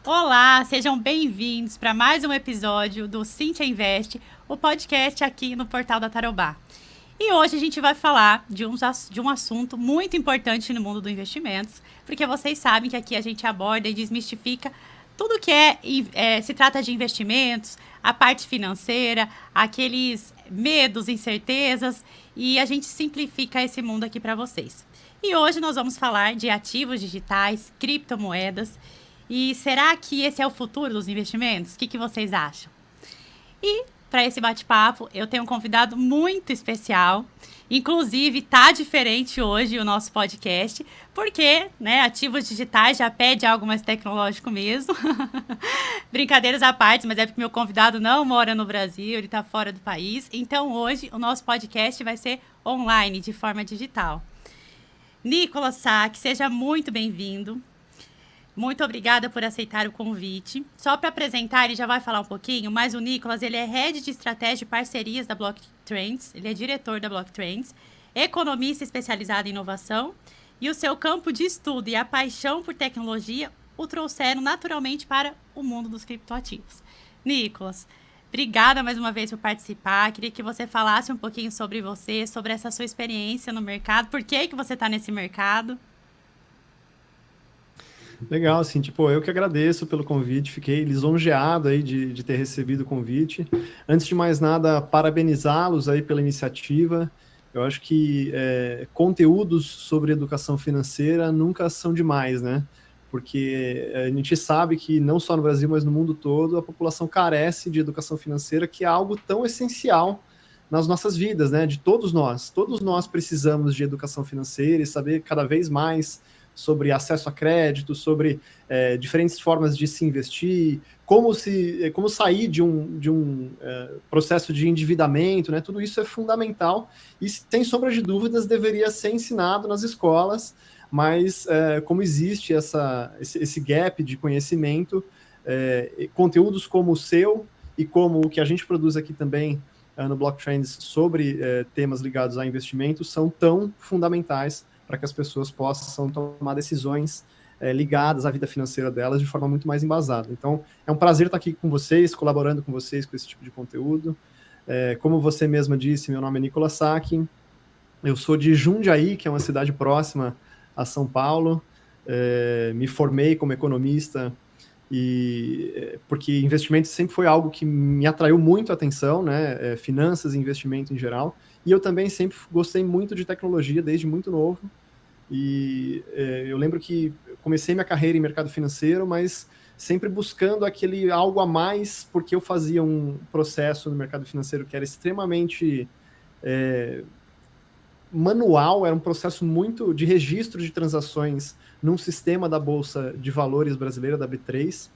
Olá, sejam bem-vindos para mais um episódio do Cintia Invest, o podcast aqui no Portal da Tarobá. E hoje a gente vai falar de um assunto muito importante no mundo dos investimentos, porque vocês sabem que aqui a gente aborda e desmistifica tudo que se trata de investimentos, a parte financeira, aqueles medos, incertezas, e a gente simplifica esse mundo aqui para vocês. E hoje nós vamos falar de ativos digitais, criptomoedas. E será que esse é o futuro dos investimentos? O que vocês acham? E para esse bate-papo, eu tenho um convidado muito especial. Inclusive, tá diferente hoje o nosso podcast, porque, né, ativos digitais já pede algo mais tecnológico mesmo. Brincadeiras à parte, mas é porque meu convidado não mora no Brasil, ele está fora do país. Então, hoje, o nosso podcast vai ser online, de forma digital. Nicolas Sack, seja muito bem-vindo. Muito obrigada por aceitar o convite. Só para apresentar, ele já vai falar um pouquinho, mas o Nicolas, ele é Head de Estratégia e Parcerias da BlockTrends, ele é diretor da BlockTrends, economista especializado em inovação, e o seu campo de estudo e a paixão por tecnologia o trouxeram naturalmente para o mundo dos criptoativos. Nicolas, obrigada mais uma vez por participar. Queria que você falasse um pouquinho sobre você, sobre essa sua experiência no mercado, por que você está nesse mercado. Legal, assim, tipo, eu que agradeço pelo convite, fiquei lisonjeado aí de ter recebido o convite. Antes de mais nada, parabenizá-los aí pela iniciativa. Eu acho que conteúdos sobre educação financeira nunca são demais, né? Porque a gente sabe que não só no Brasil, mas no mundo todo, a população carece de educação financeira, que é algo tão essencial nas nossas vidas, né? De todos nós. Todos nós precisamos de educação financeira e saber cada vez mais sobre acesso a crédito, sobre diferentes formas de se investir, como sair de um processo de endividamento, né? Tudo isso é fundamental e, sem sombra de dúvidas, deveria ser ensinado nas escolas, mas como existe esse gap de conhecimento, conteúdos como o seu e como o que a gente produz aqui também no BlockTrends sobre temas ligados a investimentos são tão fundamentais para que as pessoas possam tomar decisões ligadas à vida financeira delas de forma muito mais embasada. Então, é um prazer estar aqui com vocês, colaborando com vocês com esse tipo de conteúdo. Como você mesma disse, meu nome é Nicolas Sack, eu sou de Jundiaí, que é uma cidade próxima a São Paulo, me formei como economista porque investimento sempre foi algo que me atraiu muito a atenção, né? Finanças e investimento em geral. E eu também sempre gostei muito de tecnologia desde muito novo. E eu lembro que comecei minha carreira em mercado financeiro, mas sempre buscando aquele algo a mais, porque eu fazia um processo no mercado financeiro que era extremamente manual, era um processo muito de registro de transações num sistema da Bolsa de Valores brasileira, da B3,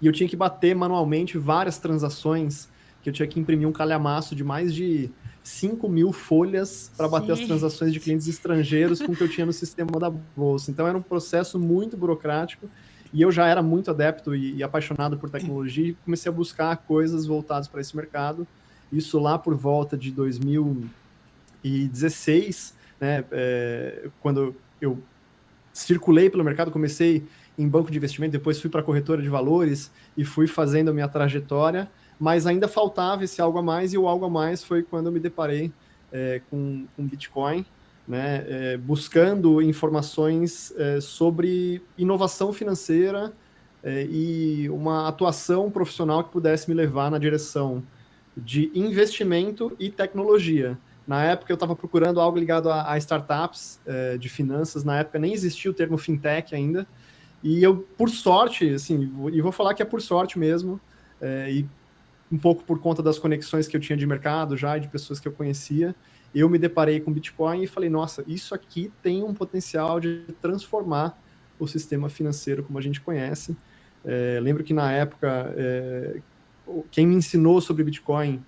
e eu tinha que bater manualmente várias transações, que eu tinha que imprimir um calhamaço de mais de 5.000 folhas para bater as transações de clientes estrangeiros com o que eu tinha no sistema da Bolsa. Então era um processo muito burocrático, e eu já era muito adepto e apaixonado por tecnologia, e comecei a buscar coisas voltadas para esse mercado, isso lá por volta de 2016, né, quando eu circulei pelo mercado, comecei em banco de investimento, depois fui para a corretora de valores e fui fazendo a minha trajetória, mas ainda faltava esse algo a mais, e o algo a mais foi quando eu me deparei com Bitcoin, né, buscando informações sobre inovação financeira e uma atuação profissional que pudesse me levar na direção de investimento e tecnologia. Na época, eu estava procurando algo ligado a startups de finanças. Na época, nem existia o termo fintech ainda. E eu, por sorte, assim, e vou falar que é por sorte mesmo, e um pouco por conta das conexões que eu tinha de mercado já, e de pessoas que eu conhecia, eu me deparei com Bitcoin e falei, nossa, isso aqui tem um potencial de transformar o sistema financeiro como a gente conhece. Lembro que, na época, quem me ensinou sobre Bitcoin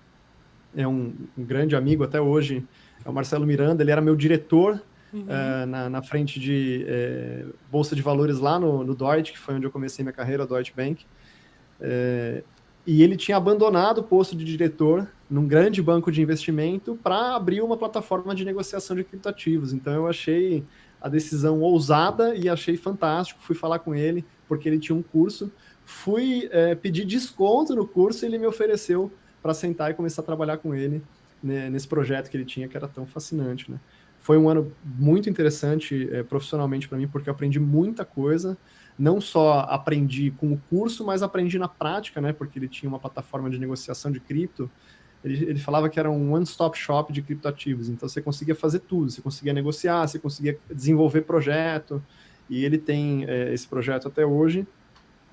é um grande amigo até hoje, é o Marcelo Miranda. Ele era meu diretor na frente de Bolsa de Valores lá no Deutsche, que foi onde eu comecei minha carreira, Deutsche Bank. E ele tinha abandonado o posto de diretor num grande banco de investimento para abrir uma plataforma de negociação de criptoativos. Então eu achei a decisão ousada e achei fantástico. Fui falar com ele, porque ele tinha um curso, fui pedir desconto no curso e ele me ofereceu para sentar e começar a trabalhar com ele, né, nesse projeto que ele tinha, que era tão fascinante, né? Foi um ano muito interessante profissionalmente para mim, porque eu aprendi muita coisa, não só aprendi com o curso, mas aprendi na prática, né? Porque ele tinha uma plataforma de negociação de cripto. Ele falava que era um one-stop shop de criptoativos. Então, você conseguia fazer tudo. Você conseguia negociar, você conseguia desenvolver projeto. E ele tem esse projeto até hoje.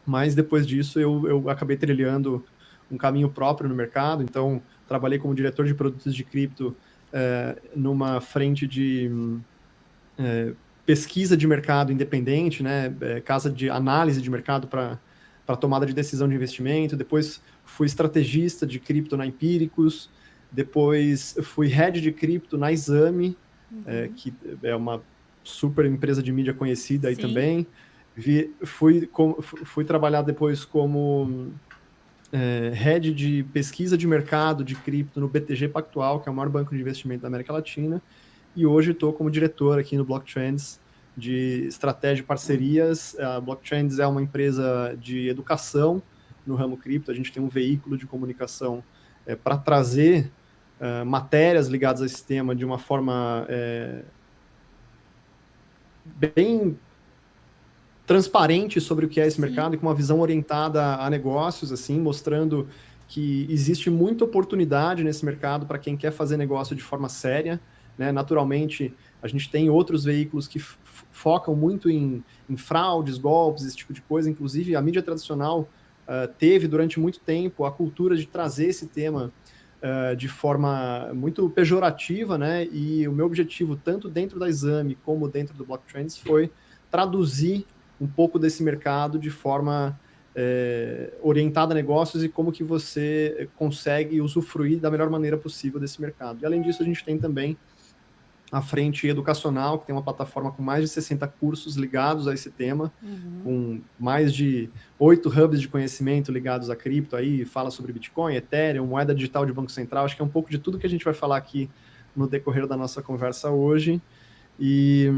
Mas, depois disso, eu acabei trilhando um caminho próprio no mercado. Então, trabalhei como diretor de produtos de cripto numa frente de pesquisa de mercado independente, né, casa de análise de mercado para tomada de decisão de investimento. Depois fui estrategista de cripto na Empíricos. Depois fui head de cripto na Exame, que é uma super empresa de mídia conhecida aí também. Fui trabalhar depois como head de pesquisa de mercado de cripto no BTG Pactual, que é o maior banco de investimento da América Latina. E hoje estou como diretor aqui no Blocktrends de estratégia e parcerias. A Blocktrends é uma empresa de educação no ramo cripto. A gente tem um veículo de comunicação para trazer matérias ligadas a esse tema de uma forma bem transparente sobre o que é esse mercado e com uma visão orientada a negócios, assim, mostrando que existe muita oportunidade nesse mercado para quem quer fazer negócio de forma séria, né? Naturalmente, a gente tem outros veículos que focam muito em fraudes, golpes, esse tipo de coisa. Inclusive, a mídia tradicional teve, durante muito tempo, a cultura de trazer esse tema de forma muito pejorativa, né? E o meu objetivo, tanto dentro da Exame como dentro do Blocktrends, foi traduzir um pouco desse mercado de forma orientada a negócios e como que você consegue usufruir da melhor maneira possível desse mercado. E além disso, a gente tem também a frente educacional, que tem uma plataforma com mais de 60 cursos ligados a esse tema, com mais de 8 hubs de conhecimento ligados a cripto, aí fala sobre Bitcoin, Ethereum, moeda digital de Banco Central. Acho que é um pouco de tudo que a gente vai falar aqui no decorrer da nossa conversa hoje. E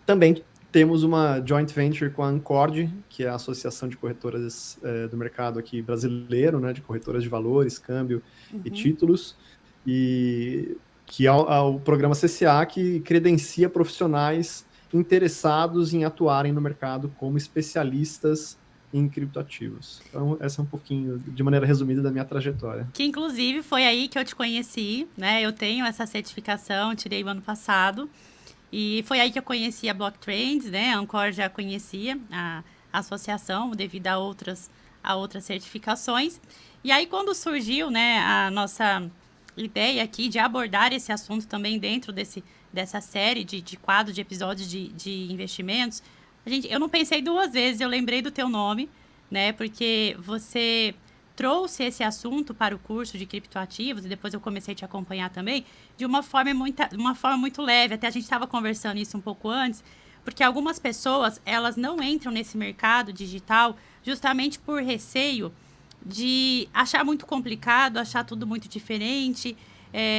também temos uma joint venture com a Ancord, que é a Associação de Corretoras do mercado aqui brasileiro, né, de corretoras de valores, câmbio e títulos, e que é o programa CCA, que credencia profissionais interessados em atuarem no mercado como especialistas em criptoativos. Então, essa é um pouquinho, de maneira resumida, da minha trajetória. Que, inclusive, foi aí que eu te conheci, né? Eu tenho essa certificação, tirei o ano passado. E foi aí que eu conheci a Blocktrends, né? A Ancord já conhecia a associação devido a outras certificações. E aí, quando surgiu, né, a nossa ideia aqui de abordar esse assunto também dentro dessa série de quadro de episódios de investimentos, eu não pensei duas vezes, eu lembrei do teu nome, né? Porque você trouxe esse assunto para o curso de criptoativos, e depois eu comecei a te acompanhar também, de uma forma muito leve. Até a gente estava conversando isso um pouco antes, porque algumas pessoas, elas não entram nesse mercado digital justamente por receio de achar muito complicado, achar tudo muito diferente,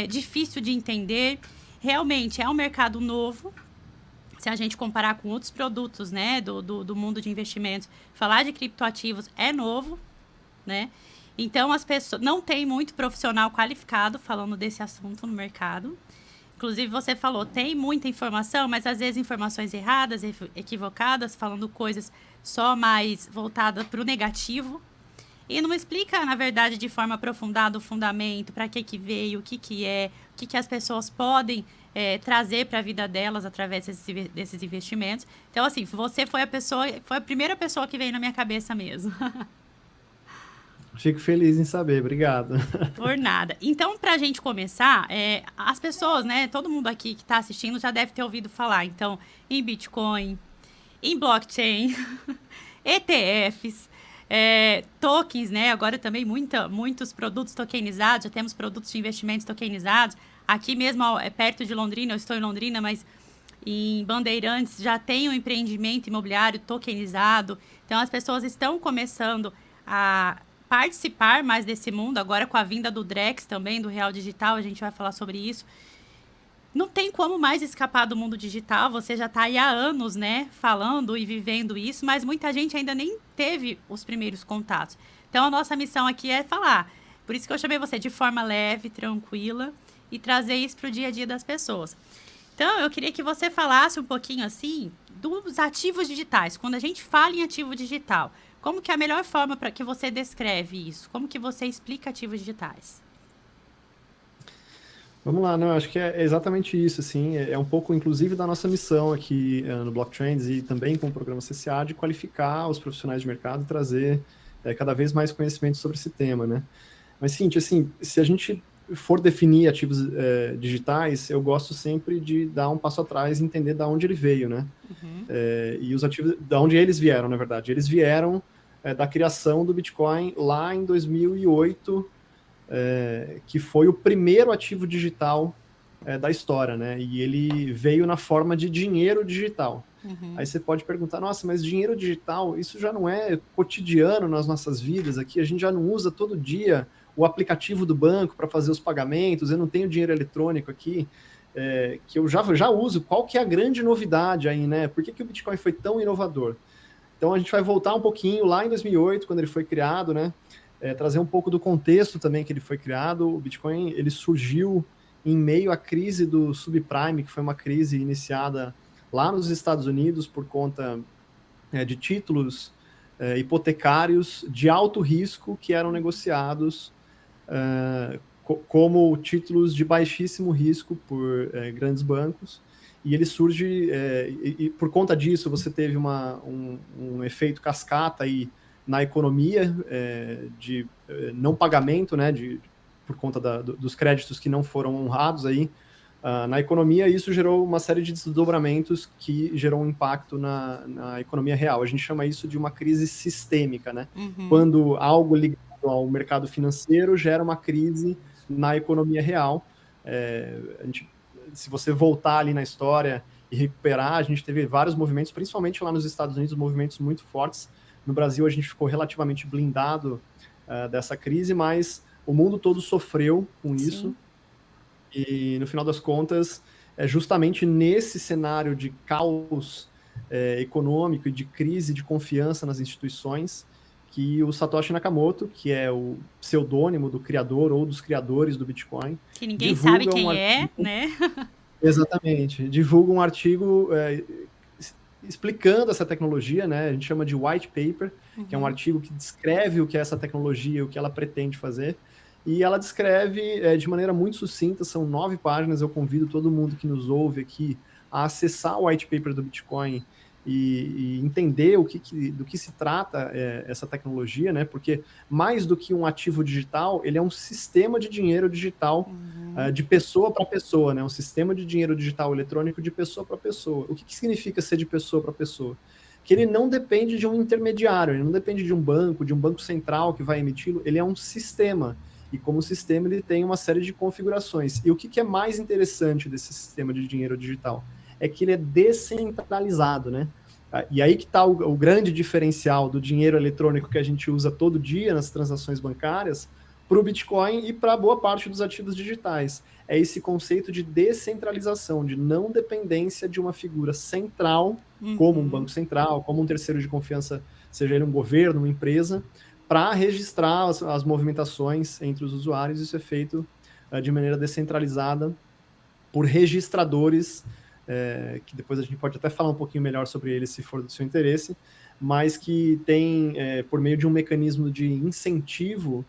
difícil de entender. Realmente é um mercado novo, se a gente comparar com outros produtos, né, do mundo de investimentos. Falar de criptoativos é novo, né? Então, as pessoas não tem muito profissional qualificado falando desse assunto no mercado. Inclusive, você falou, tem muita informação, mas às vezes informações erradas, equivocadas, falando coisas só mais voltadas para o negativo. E não explica, na verdade, de forma aprofundada o fundamento, para que veio, o que é, o que as pessoas podem trazer para a vida delas através desses investimentos. Então, assim, você foi a primeira pessoa que veio na minha cabeça mesmo. Fico feliz em saber, obrigado. Por nada. Então, para a gente começar, as pessoas, né, todo mundo aqui que está assistindo já deve ter ouvido falar, então, em Bitcoin, em blockchain, ETFs, tokens, né, agora também muitos produtos tokenizados, já temos produtos de investimentos tokenizados. Aqui mesmo, perto de Londrina, eu estou em Londrina, mas em Bandeirantes já tem um empreendimento imobiliário tokenizado. Então, as pessoas estão começando a participar mais desse mundo, agora com a vinda do Drex também, do Real Digital, a gente vai falar sobre isso. não tem como mais escapar do mundo digital, você já está aí há anos, né, falando e vivendo isso, mas muita gente ainda nem teve os primeiros contatos. Então, a nossa missão aqui é falar. Por isso que eu chamei você de forma leve, tranquila e trazer isso para o dia a dia das pessoas. Então, eu queria que você falasse um pouquinho, assim, dos ativos digitais. Quando a gente fala em ativo digital, como que é a melhor forma para que você descreve isso? Como que você explica ativos digitais? Vamos lá, não, acho que é exatamente isso, assim, é um pouco, inclusive, da nossa missão aqui no Blocktrends e também com o programa CCA de qualificar os profissionais de mercado e trazer cada vez mais conhecimento sobre esse tema, né? Mas, Cintia, assim, se a gente for definir ativos digitais, eu gosto sempre de dar um passo atrás e entender de onde ele veio, né? Uhum. E os ativos, de onde eles vieram, na verdade. Eles vieram da criação do Bitcoin lá em 2008, que foi o primeiro ativo digital da história, né? E ele veio na forma de dinheiro digital. Uhum. Aí você pode perguntar, nossa, mas dinheiro digital, isso já não é cotidiano nas nossas vidas aqui, a gente já não usa todo dia o aplicativo do banco para fazer os pagamentos, eu não tenho dinheiro eletrônico aqui, que eu já uso. Qual que é a grande novidade aí, né? Por que o Bitcoin foi tão inovador? Então a gente vai voltar um pouquinho lá em 2008, quando ele foi criado, né? Trazer um pouco do contexto também que ele foi criado. O Bitcoin, ele surgiu em meio à crise do subprime, que foi uma crise iniciada lá nos Estados Unidos por conta de títulos hipotecários de alto risco que eram negociados como títulos de baixíssimo risco por grandes bancos. E ele surge, e por conta disso você teve um efeito cascata aí na economia de não pagamento, né, por conta dos créditos que não foram honrados aí na economia. Isso gerou uma série de desdobramentos que gerou um impacto na economia real. A gente chama isso de uma crise sistêmica, né? Uhum. Quando algo ligado ao mercado financeiro gera uma crise na economia real. Se você voltar ali na história e recuperar, a gente teve vários movimentos, principalmente lá nos Estados Unidos, movimentos muito fortes. No Brasil, a gente ficou relativamente blindado dessa crise, mas o mundo todo sofreu com isso. Sim. E, no final das contas, é justamente nesse cenário de caos econômico e de crise de confiança nas instituições que o Satoshi Nakamoto, que é o pseudônimo do criador ou dos criadores do Bitcoin, Que ninguém sabe divulga quem é, né? Exatamente, divulga um artigo explicando essa tecnologia, né? A gente chama de white paper, que é um artigo que descreve o que é essa tecnologia, o que ela pretende fazer. E ela descreve de maneira muito sucinta, são 9 páginas. Eu convido todo mundo que nos ouve aqui a acessar o white paper do Bitcoin e entender do que se trata essa tecnologia, né? Porque mais do que um ativo digital, ele é um sistema de dinheiro digital de pessoa para pessoa, né? Um sistema de dinheiro digital eletrônico de pessoa para pessoa. O que significa ser de pessoa para pessoa? Que ele não depende de um intermediário, ele não depende de um banco central que vai emiti-lo, ele é um sistema. E como sistema ele tem uma série de configurações. E o que é mais interessante desse sistema de dinheiro digital? É que ele é descentralizado, né? E aí que está o grande diferencial do dinheiro eletrônico que a gente usa todo dia nas transações bancárias para o Bitcoin e para boa parte dos ativos digitais. É esse conceito de descentralização, de não dependência de uma figura central, como um banco central, como um terceiro de confiança, seja ele um governo, uma empresa, para registrar as movimentações entre os usuários. Isso é feito de maneira descentralizada por registradores, que depois a gente pode até falar um pouquinho melhor sobre eles, se for do seu interesse, mas que tem, por meio de um mecanismo de incentivo,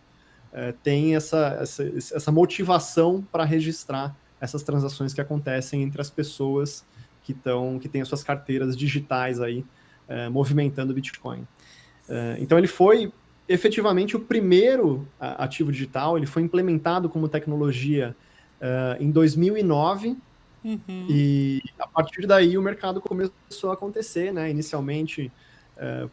tem essa motivação para registrar essas transações que acontecem entre as pessoas que têm as suas carteiras digitais aí, movimentando o Bitcoin. Então ele foi efetivamente o primeiro ativo digital, ele foi implementado como tecnologia em 2009, e a partir daí o mercado começou a acontecer, né? Inicialmente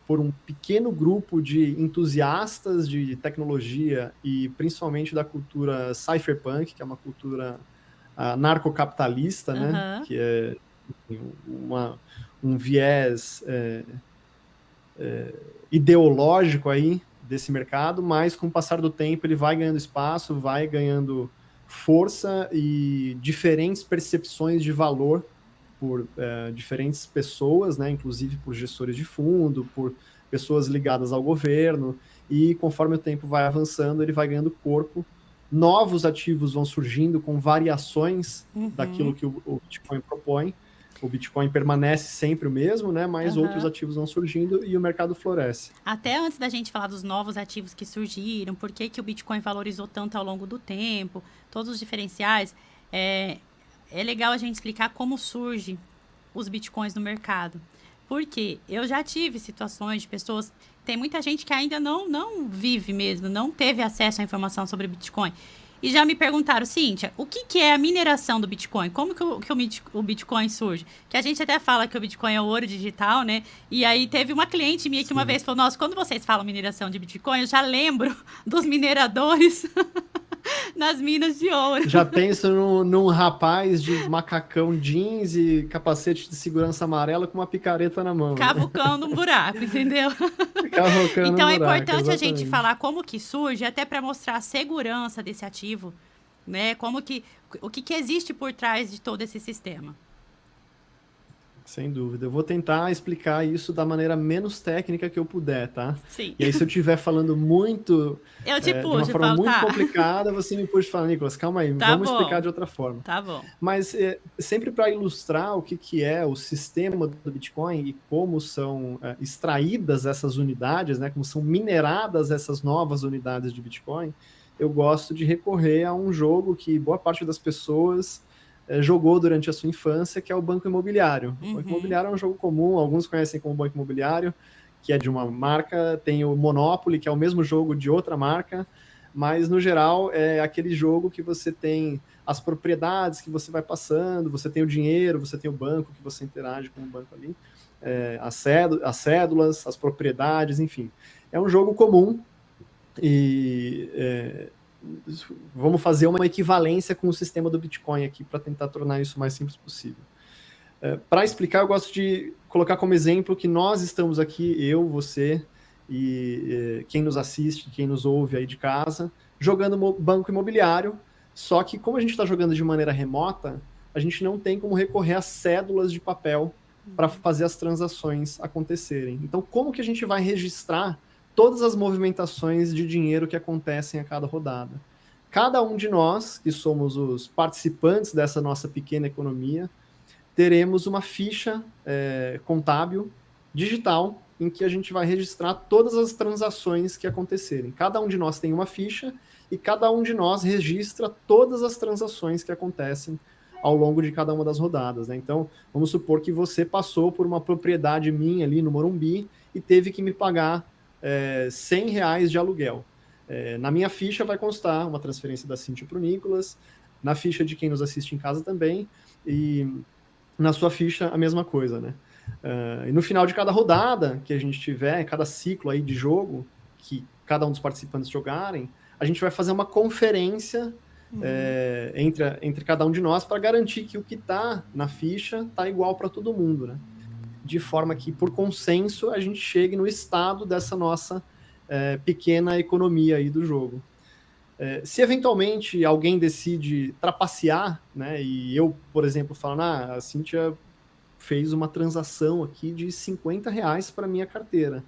por um pequeno grupo de entusiastas de tecnologia e principalmente da cultura cypherpunk, que é uma cultura anarcocapitalista, né? Que é um viés ideológico aí desse mercado, mas com o passar do tempo ele vai ganhando espaço, vai ganhando força e diferentes percepções de valor por diferentes pessoas, né, inclusive por gestores de fundo, por pessoas ligadas ao governo, e conforme o tempo vai avançando, ele vai ganhando corpo, novos ativos vão surgindo com variações daquilo que o Bitcoin propõe. O Bitcoin permanece sempre o mesmo, né, mas outros ativos vão surgindo e o mercado floresce. Até antes da gente falar dos novos ativos que surgiram, por que o Bitcoin valorizou tanto ao longo do tempo, todos os diferenciais, é legal a gente explicar como surge os Bitcoins no mercado. Porque eu já tive situações de pessoas... Tem muita gente que ainda não vive mesmo, não teve acesso à informação sobre Bitcoin. E já me perguntaram, Cíntia, o que é a mineração do Bitcoin? Como que o Bitcoin surge? Que a gente até fala que o Bitcoin é o ouro digital, né? E aí teve uma cliente minha que uma vez falou, nossa, quando vocês falam mineração de Bitcoin, eu já lembro dos mineradores nas minas de ouro. Já penso num rapaz de macacão jeans e capacete de segurança amarela com uma picareta na mão. Cavucando um buraco, entendeu? Cavucando então é um buraco, importante exatamente. a gente falar como que surge, até para mostrar a segurança desse ativo, né? O que existe por trás de todo esse sistema. Sem dúvida. Eu vou tentar explicar isso da maneira menos técnica que eu puder, tá? Sim. E aí, se eu estiver falando muito... eu te puxo, de uma forma muito tá. complicada, você me puxa e fala, Nicolas, calma aí, vamos explicar de outra forma. Tá bom. Mas sempre para ilustrar o que é o sistema do Bitcoin e como são extraídas essas unidades, né? Como são mineradas essas novas unidades de Bitcoin, eu gosto de recorrer a um jogo que boa parte das pessoas... jogou durante a sua infância, que é o Banco Imobiliário. O Banco Imobiliário é um jogo comum, alguns conhecem como Banco Imobiliário, que é de uma marca, tem o Monopoly, que é o mesmo jogo de outra marca, mas, no geral, é aquele jogo que você tem as propriedades que você vai passando, você tem o dinheiro, você tem o banco, que você interage com o banco ali, as cédulas, as propriedades, enfim. É um jogo comum e... vamos fazer uma equivalência com o sistema do Bitcoin aqui para tentar tornar isso o mais simples possível. Para explicar, eu gosto de colocar como exemplo que nós estamos aqui, eu, você e quem nos assiste, quem nos ouve aí de casa, jogando banco imobiliário, só que como a gente está jogando de maneira remota, a gente não tem como recorrer às cédulas de papel para fazer as transações acontecerem. Então, como que a gente vai registrar todas as movimentações de dinheiro que acontecem a cada rodada? Cada um de nós, que somos os participantes dessa nossa pequena economia, teremos uma ficha contábil digital em que a gente vai registrar todas as transações que acontecerem. Cada um de nós tem uma ficha e cada um de nós registra todas as transações que acontecem ao longo de cada uma das rodadas, né? Então, vamos supor que você passou por uma propriedade minha ali no Morumbi e teve que me pagar R$100 de aluguel. Na minha ficha vai constar uma transferência da Cíntia para o Nicolas, na ficha de quem nos assiste em casa também, e na sua ficha a mesma coisa, né? E no final de cada rodada que a gente tiver, cada ciclo aí de jogo, que cada um dos participantes jogarem, a gente vai fazer uma conferência entre cada um de nós para garantir que o que está na ficha está igual para todo mundo, né? De forma que, por consenso, a gente chegue no estado dessa nossa pequena economia aí do jogo. Se eventualmente alguém decide trapacear, né, e eu, por exemplo, falo, a Cíntia fez uma transação aqui de R$50 para minha carteira,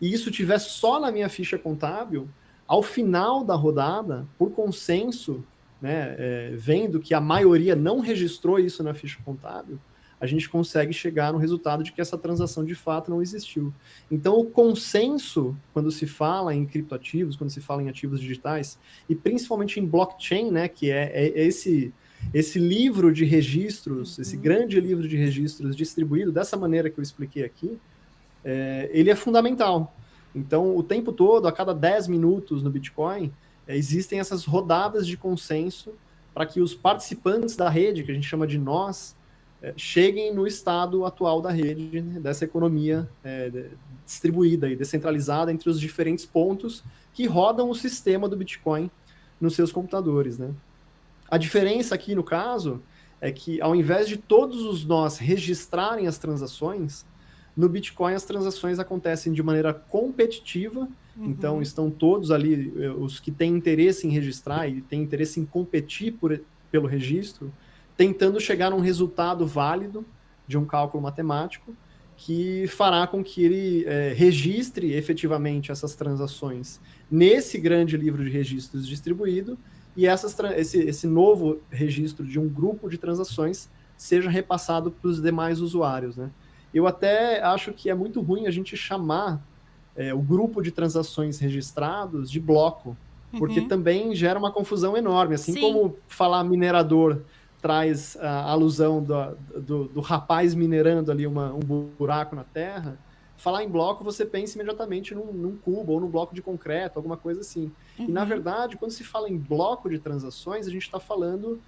e isso tiver só na minha ficha contábil, ao final da rodada, por consenso, né, vendo que a maioria não registrou isso na ficha contábil, a gente consegue chegar no resultado de que essa transação de fato não existiu. Então, o consenso, quando se fala em criptoativos, quando se fala em ativos digitais, e principalmente em blockchain, né, que é esse livro de registros, esse grande livro de registros distribuído dessa maneira que eu expliquei aqui, ele é fundamental. Então, o tempo todo, a cada 10 minutos no Bitcoin, existem essas rodadas de consenso para que os participantes da rede, que a gente chama de nós, cheguem no estado atual da rede, né, dessa economia distribuída e descentralizada entre os diferentes pontos que rodam o sistema do Bitcoin nos seus computadores, né? A diferença aqui, no caso, é que ao invés de todos os nós registrarem as transações, No Bitcoin, as transações acontecem de maneira competitiva, então estão todos ali, os que têm interesse em registrar e têm interesse em competir pelo registro, tentando chegar a um resultado válido de um cálculo matemático que fará com que ele registre efetivamente essas transações nesse grande livro de registros distribuído e esse novo registro de um grupo de transações seja repassado para os demais usuários, né? Eu até acho que é muito ruim a gente chamar o grupo de transações registrados de bloco, porque também gera uma confusão enorme. Assim Sim. como falar minerador traz a alusão do rapaz minerando ali um buraco na terra, falar em bloco você pensa imediatamente num cubo ou num bloco de concreto, alguma coisa assim. E, na verdade, quando se fala em bloco de transações, a gente está falando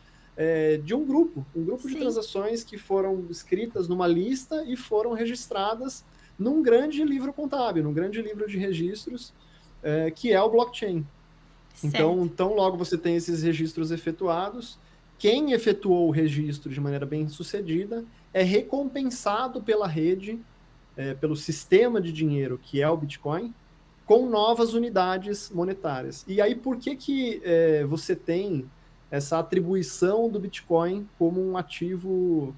de um grupo de transações que foram escritas numa lista e foram registradas num grande livro contábil, num grande livro de registros, que é o blockchain. Então, tão logo você tem esses registros efetuados, quem efetuou o registro de maneira bem sucedida é recompensado pela rede, pelo sistema de dinheiro que é o Bitcoin, com novas unidades monetárias. E aí, por que você tem essa atribuição do Bitcoin como um ativo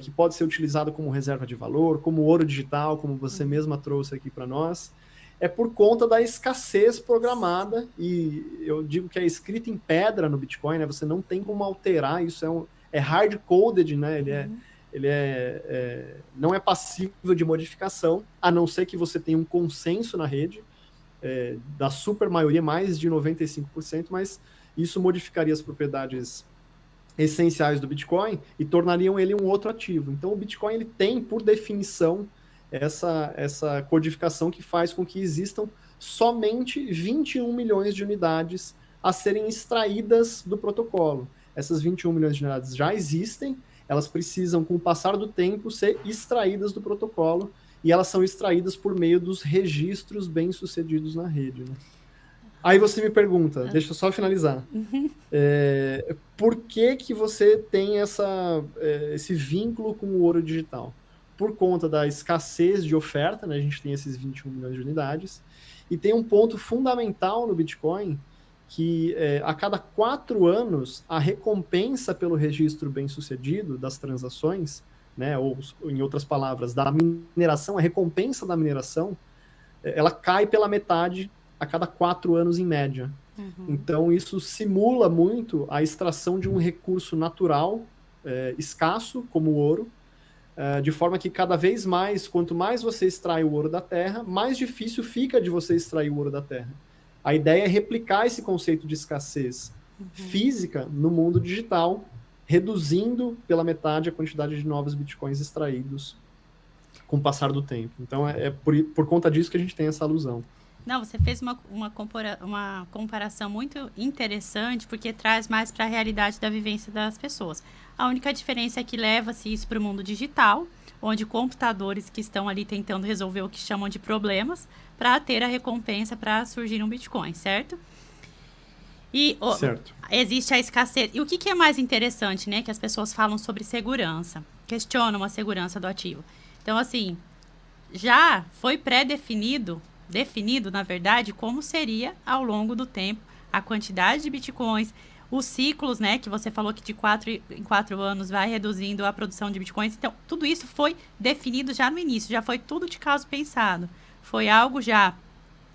que pode ser utilizado como reserva de valor, como ouro digital, como você mesma trouxe aqui para nós? É por conta da escassez programada, e eu digo que é escrito em pedra no Bitcoin, né? Você não tem como alterar, isso é hard-coded, né? Ele não é passível de modificação, a não ser que você tenha um consenso na rede, da super maioria, mais de 95%, mas isso modificaria as propriedades essenciais do Bitcoin e tornariam ele um outro ativo. Então, o Bitcoin ele tem, por definição, essa codificação que faz com que existam somente 21 milhões de unidades a serem extraídas do protocolo. Essas 21 milhões de unidades já existem, elas precisam, com o passar do tempo, ser extraídas do protocolo, e elas são extraídas por meio dos registros bem-sucedidos na rede, né? Aí você me pergunta, deixa eu só finalizar, por que você tem esse vínculo com o ouro digital? Por conta da escassez de oferta, né? A gente tem esses 21 milhões de unidades, e tem um ponto fundamental no Bitcoin, que a cada 4 anos, a recompensa pelo registro bem-sucedido das transações, né, ou em outras palavras, da mineração, a recompensa da mineração, ela cai pela metade a cada 4 anos em média. Então, isso simula muito a extração de um recurso natural escasso, como o ouro, de forma que cada vez mais, quanto mais você extrai o ouro da terra, mais difícil fica de você extrair o ouro da terra. A ideia é replicar esse conceito de escassez física no mundo digital, reduzindo pela metade a quantidade de novos bitcoins extraídos com o passar do tempo. Então, por conta disso que a gente tem essa alusão. Não, você fez uma comparação muito interessante, porque traz mais para a realidade da vivência das pessoas. A única diferença é que leva-se isso para o mundo digital, onde computadores que estão ali tentando resolver o que chamam de problemas, para ter a recompensa para surgir um Bitcoin, certo? E certo. Existe a escassez. E o que é mais interessante, né? Que as pessoas falam sobre segurança, questionam a segurança do ativo. Então, assim, já foi definido, na verdade, como seria ao longo do tempo a quantidade de bitcoins, os ciclos, né, que você falou que de 4 em 4 anos vai reduzindo a produção de bitcoins. Então, tudo isso foi definido já no início, já foi tudo de caso pensado. Foi algo já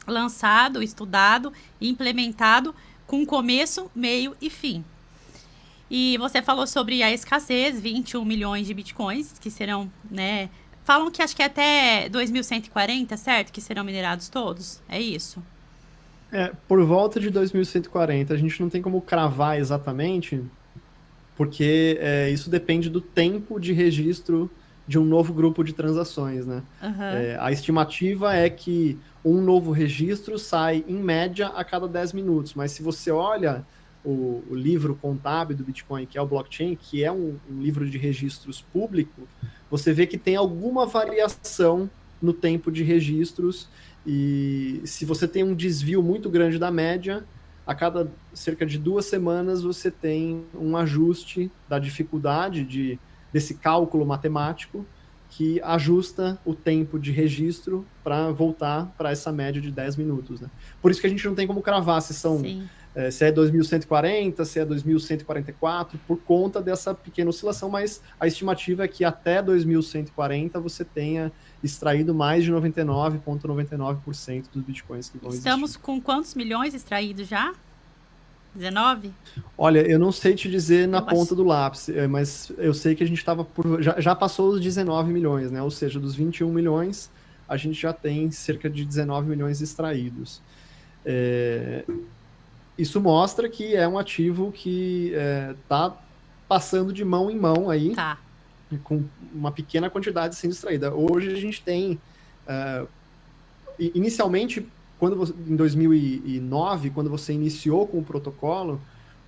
lançado, estudado, implementado com começo, meio e fim. E você falou sobre a escassez, 21 milhões de bitcoins, que serão, né, falam que acho que até 2140, certo? Que serão minerados todos? É isso? Por volta de 2140. A gente não tem como cravar exatamente, porque isso depende do tempo de registro de um novo grupo de transações, né? A estimativa é que um novo registro sai, em média, a cada 10 minutos. Mas se você olha o livro contábil do Bitcoin, que é o blockchain, que é um livro de registros público, você vê que tem alguma variação no tempo de registros, e se você tem um desvio muito grande da média, a cada cerca de 2 semanas você tem um ajuste da dificuldade desse cálculo matemático, que ajusta o tempo de registro para voltar para essa média de 10 minutos, né? Por isso que a gente não tem como cravar se se é 2140, se é 2144, por conta dessa pequena oscilação, mas a estimativa é que até 2140 você tenha extraído mais de 99,99% dos bitcoins que vão existir. Estamos com quantos milhões extraídos já? 19? Olha, eu não sei te dizer na ponta do lápis, mas eu sei que a gente estava já passou os 19 milhões, né? Ou seja, dos 21 milhões, a gente já tem cerca de 19 milhões extraídos. Isso mostra que é um ativo que está passando de mão em mão aí, com uma pequena quantidade sendo extraída. Hoje a gente tem, inicialmente, em 2009, quando você iniciou com o protocolo,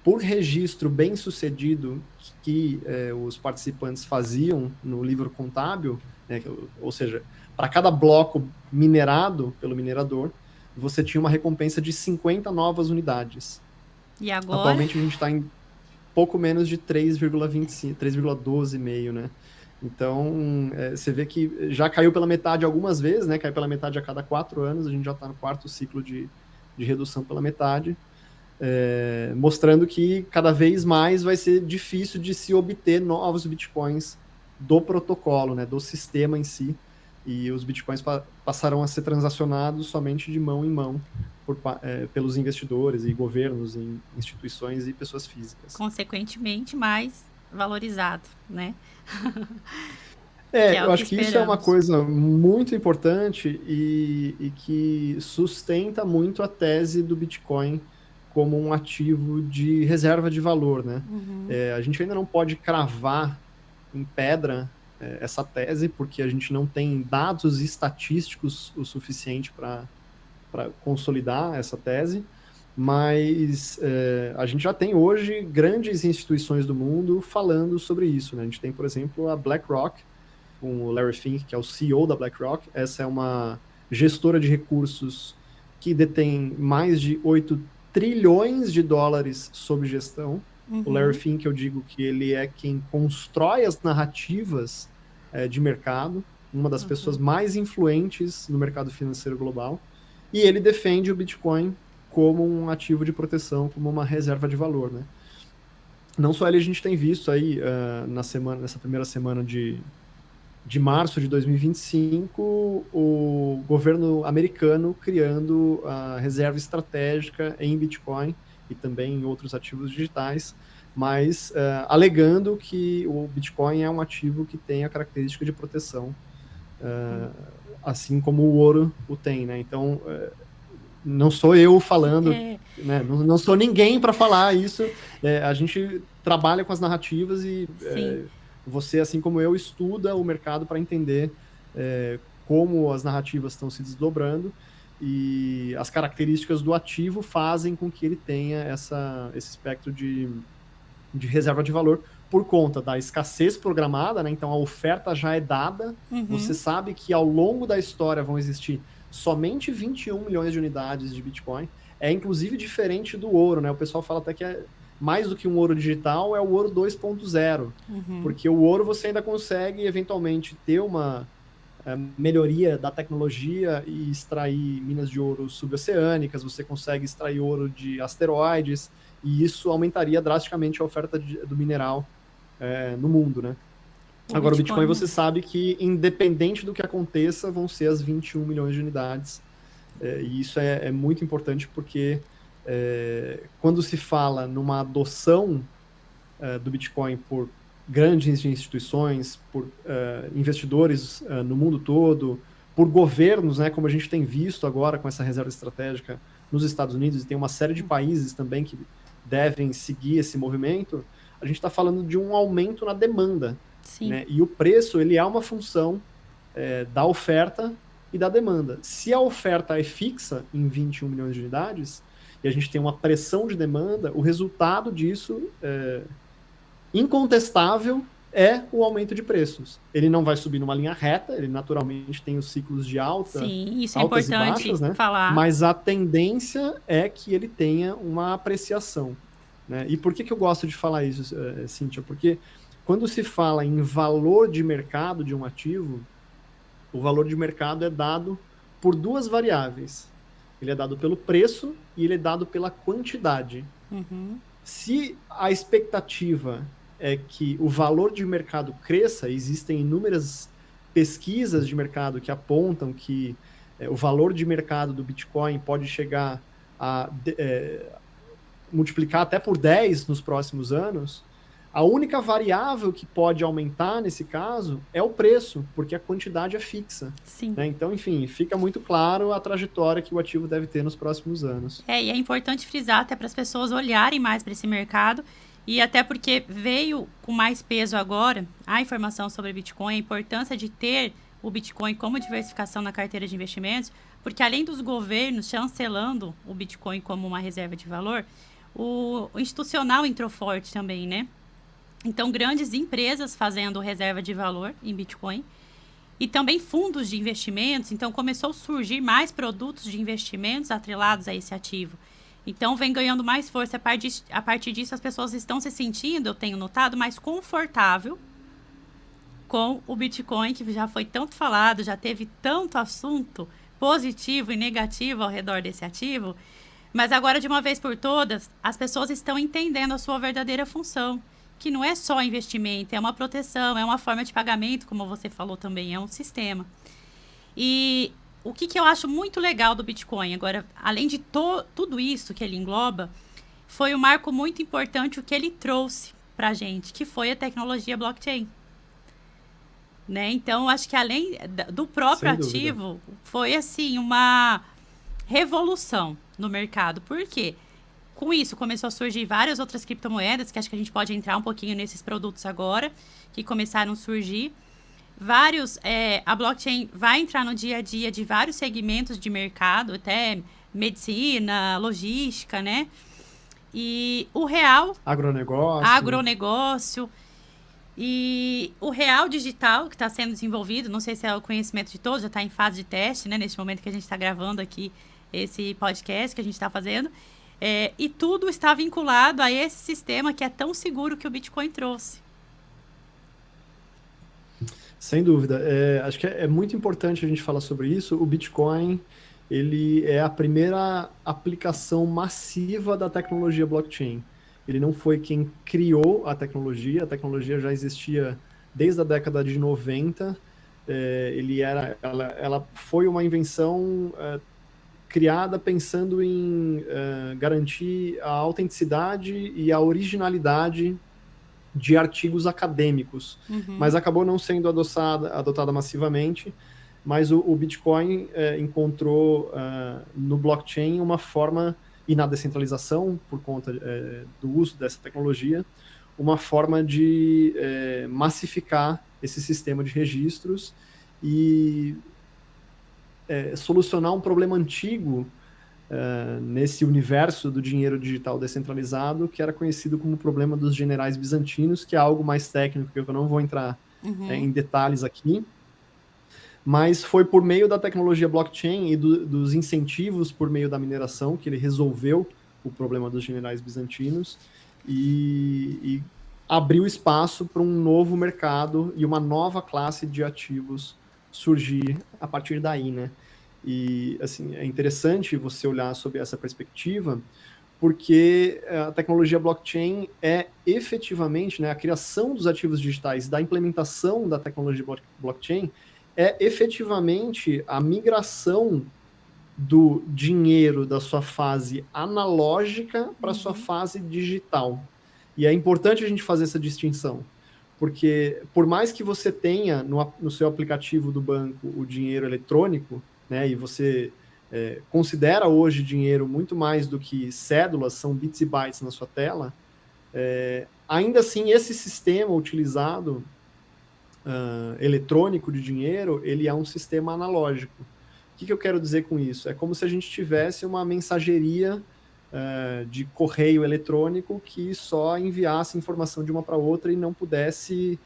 por registro bem sucedido que os participantes faziam no livro contábil, né, ou seja, para cada bloco minerado pelo minerador, você tinha uma recompensa de 50 novas unidades. E agora? Atualmente a gente está em pouco menos de 3,25, 3,12,5, né? Então, você vê que já caiu pela metade algumas vezes, né? Cai pela metade a cada 4 anos, a gente já está no 4º ciclo de redução pela metade, mostrando que cada vez mais vai ser difícil de se obter novos bitcoins do protocolo, né? Do sistema em si, e os bitcoins passarão a ser transacionados somente de mão em mão pelos investidores e governos, instituições e pessoas físicas. Consequentemente, mais valorizado, né? Eu acho que isso é uma coisa muito importante e que sustenta muito a tese do Bitcoin como um ativo de reserva de valor, né? A gente ainda não pode cravar em pedra essa tese, porque a gente não tem dados estatísticos o suficiente para consolidar essa tese, mas a gente já tem hoje grandes instituições do mundo falando sobre isso, né? A gente tem, por exemplo, a BlackRock, com o Larry Fink, que é o CEO da BlackRock. Essa é uma gestora de recursos que detém mais de 8 trilhões de dólares sob gestão. O Larry Fink, eu digo que ele é quem constrói as narrativas de mercado, uma das pessoas mais influentes no mercado financeiro global, e ele defende o Bitcoin como um ativo de proteção, como uma reserva de valor, né? Não só ele, a gente tem visto aí nessa primeira semana de março de 2025, o governo americano criando a reserva estratégica em Bitcoin e também em outros ativos digitais, mas alegando que o Bitcoin é um ativo que tem a característica de proteção, assim como o ouro o tem, né? Então, não sou eu falando, né? Não sou ninguém para falar isso. A gente trabalha com as narrativas e você, assim como eu, estuda o mercado para entender como as narrativas estão se desdobrando, e as características do ativo fazem com que ele tenha esse espectro de reserva de valor por conta da escassez programada, né? Então a oferta já é dada, você sabe que ao longo da história vão existir somente 21 milhões de unidades de Bitcoin. É inclusive diferente do ouro, né? O pessoal fala até que mais do que um ouro digital, é o ouro 2.0, porque o ouro você ainda consegue eventualmente ter uma melhoria da tecnologia e extrair minas de ouro suboceânicas, você consegue extrair ouro de asteroides, e isso aumentaria drasticamente a oferta do mineral no mundo, né? Agora, o Bitcoin, você sabe que, independente do que aconteça, vão ser as 21 milhões de unidades, e isso é muito importante porque quando se fala numa adoção do Bitcoin por grandes instituições, por investidores no mundo todo, por governos, né, como a gente tem visto agora com essa reserva estratégica nos Estados Unidos, e tem uma série de países também que devem seguir esse movimento, a gente está falando de um aumento na demanda. Né? E o preço, ele é uma função da oferta e da demanda. Se a oferta é fixa em 21 milhões de unidades, e a gente tem uma pressão de demanda, o resultado disso, incontestável, é o aumento de preços. Ele não vai subir numa linha reta, ele naturalmente tem os ciclos de altas e baixas, né? Mas a tendência é que ele tenha uma apreciação. Né? E por que eu gosto de falar isso, Cíntia? Porque quando se fala em valor de mercado de um ativo, o valor de mercado é dado por duas variáveis. Ele é dado pelo preço e ele é dado pela quantidade. Uhum. Se a expectativa é que o valor de mercado cresça, existem inúmeras pesquisas de mercado que apontam que o valor de mercado do Bitcoin pode chegar a multiplicar até por 10 nos próximos anos. A única variável que pode aumentar nesse caso é o preço, porque a quantidade é fixa. Sim. Né? Então, enfim, fica muito claro a trajetória que o ativo deve ter nos próximos anos. E é importante frisar até para as pessoas olharem mais para esse mercado, e até porque veio com mais peso agora a informação sobre Bitcoin, a importância de ter o Bitcoin como diversificação na carteira de investimentos, porque além dos governos chancelando o Bitcoin como uma reserva de valor, o institucional entrou forte também, né? Então, grandes empresas fazendo reserva de valor em Bitcoin e também fundos de investimentos. Então, começou a surgir mais produtos de investimentos atrelados a esse ativo. Então, vem ganhando mais força. A partir disso, as pessoas estão se sentindo, eu tenho notado, mais confortável com o Bitcoin, que já foi tanto falado, já teve tanto assunto positivo e negativo ao redor desse ativo. Mas agora, de uma vez por todas, as pessoas estão entendendo a sua verdadeira função, que não é só investimento, é uma proteção, é uma forma de pagamento, como você falou também, é um sistema. E o que eu acho muito legal do Bitcoin, agora, além de tudo isso que ele engloba, foi um marco muito importante o que ele trouxe para a gente, que foi a tecnologia blockchain. Né? Então, acho que além do próprio ativo, foi assim uma revolução no mercado. Por quê? Com isso, começou a surgir várias outras criptomoedas, que acho que a gente pode entrar um pouquinho nesses produtos agora, que começaram a surgir. A blockchain vai entrar no dia a dia de vários segmentos de mercado, até medicina, logística, né? E o real... Agronegócio. E o real digital, que está sendo desenvolvido, não sei se é o conhecimento de todos, já está em fase de teste, né? Neste momento que a gente está gravando aqui esse podcast que a gente está fazendo. E tudo está vinculado a esse sistema que é tão seguro que o Bitcoin trouxe. Sem dúvida. Acho que é muito importante a gente falar sobre isso. O Bitcoin, ele é a primeira aplicação massiva da tecnologia blockchain. Ele não foi quem criou a tecnologia já existia desde a década de 90. Ela foi uma invenção criada pensando em garantir a autenticidade e a originalidade de artigos acadêmicos, mas acabou não sendo adotada massivamente, mas o Bitcoin encontrou no blockchain uma forma, e na descentralização, por conta do uso dessa tecnologia, uma forma de massificar esse sistema de registros e solucionar um problema antigo nesse universo do dinheiro digital descentralizado, que era conhecido como o problema dos generais bizantinos, que é algo mais técnico, que eu não vou entrar em detalhes aqui, mas foi por meio da tecnologia blockchain e dos incentivos por meio da mineração que ele resolveu o problema dos generais bizantinos e abriu espaço para um novo mercado e uma nova classe de ativos surgir a partir daí, né? E, assim, é interessante você olhar sob essa perspectiva, porque a tecnologia blockchain é efetivamente, né, a criação dos ativos digitais, da implementação da tecnologia blockchain, é efetivamente a migração do dinheiro da sua fase analógica para a sua fase digital. E é importante a gente fazer essa distinção, porque por mais que você tenha no seu aplicativo do banco o dinheiro eletrônico, né, e você considera hoje dinheiro muito mais do que cédulas, são bits e bytes na sua tela, ainda assim esse sistema utilizado eletrônico de dinheiro, ele é um sistema analógico. O que eu quero dizer com isso? É como se a gente tivesse uma mensageria de correio eletrônico que só enviasse informação de uma para outra e não pudesse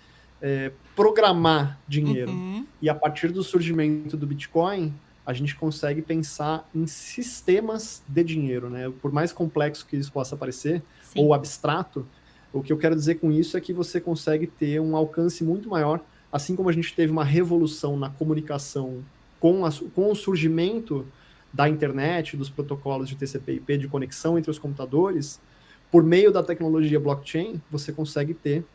programar dinheiro. E a partir do surgimento do Bitcoin, a gente consegue pensar em sistemas de dinheiro, né? Por mais complexo que isso possa parecer, ou abstrato, O que eu quero dizer com isso é que você consegue ter um alcance muito maior, assim como a gente teve uma revolução na comunicação com o surgimento da internet, dos protocolos de TCP/IP, de conexão entre os computadores, por meio da tecnologia blockchain, você consegue ter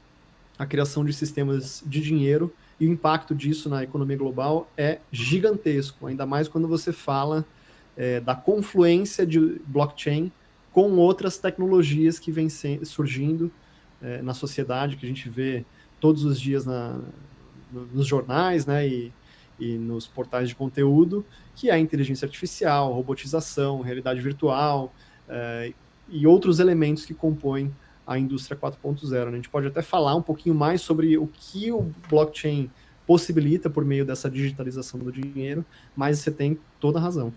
a criação de sistemas de dinheiro, e o impacto disso na economia global é gigantesco, ainda mais quando você fala da confluência de blockchain com outras tecnologias que vêm surgindo na sociedade, que a gente vê todos os dias nos jornais, né, e nos portais de conteúdo, que é a inteligência artificial, robotização, realidade virtual, e outros elementos que compõem a indústria 4.0. Né? A gente pode até falar um pouquinho mais sobre o que o blockchain possibilita por meio dessa digitalização do dinheiro, mas você tem toda a razão.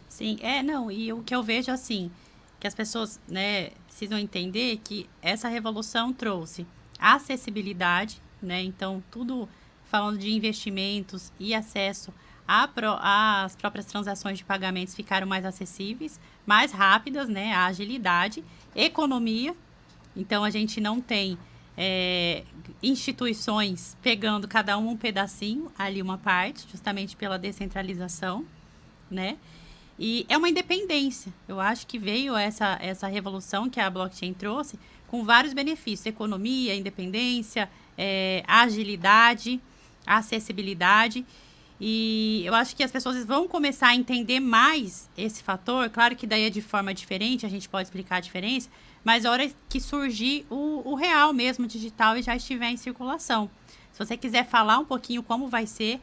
Sim, não, e o que eu vejo assim, que as pessoas, né, precisam entender que essa revolução trouxe acessibilidade, né, então tudo falando de investimentos e acesso às próprias transações de pagamentos ficaram mais acessíveis, mais rápidas, né, a agilidade, economia, então a gente não tem instituições pegando cada um pedacinho, ali uma parte, justamente pela descentralização, né, e é uma independência. Eu acho que veio essa revolução que a blockchain trouxe com vários benefícios. Economia, independência, agilidade, acessibilidade. E eu acho que as pessoas vão começar a entender mais esse fator. Claro que daí é de forma diferente, a gente pode explicar a diferença, mas a hora que surgir o real mesmo, digital, e já estiver em circulação. Se você quiser falar um pouquinho como vai ser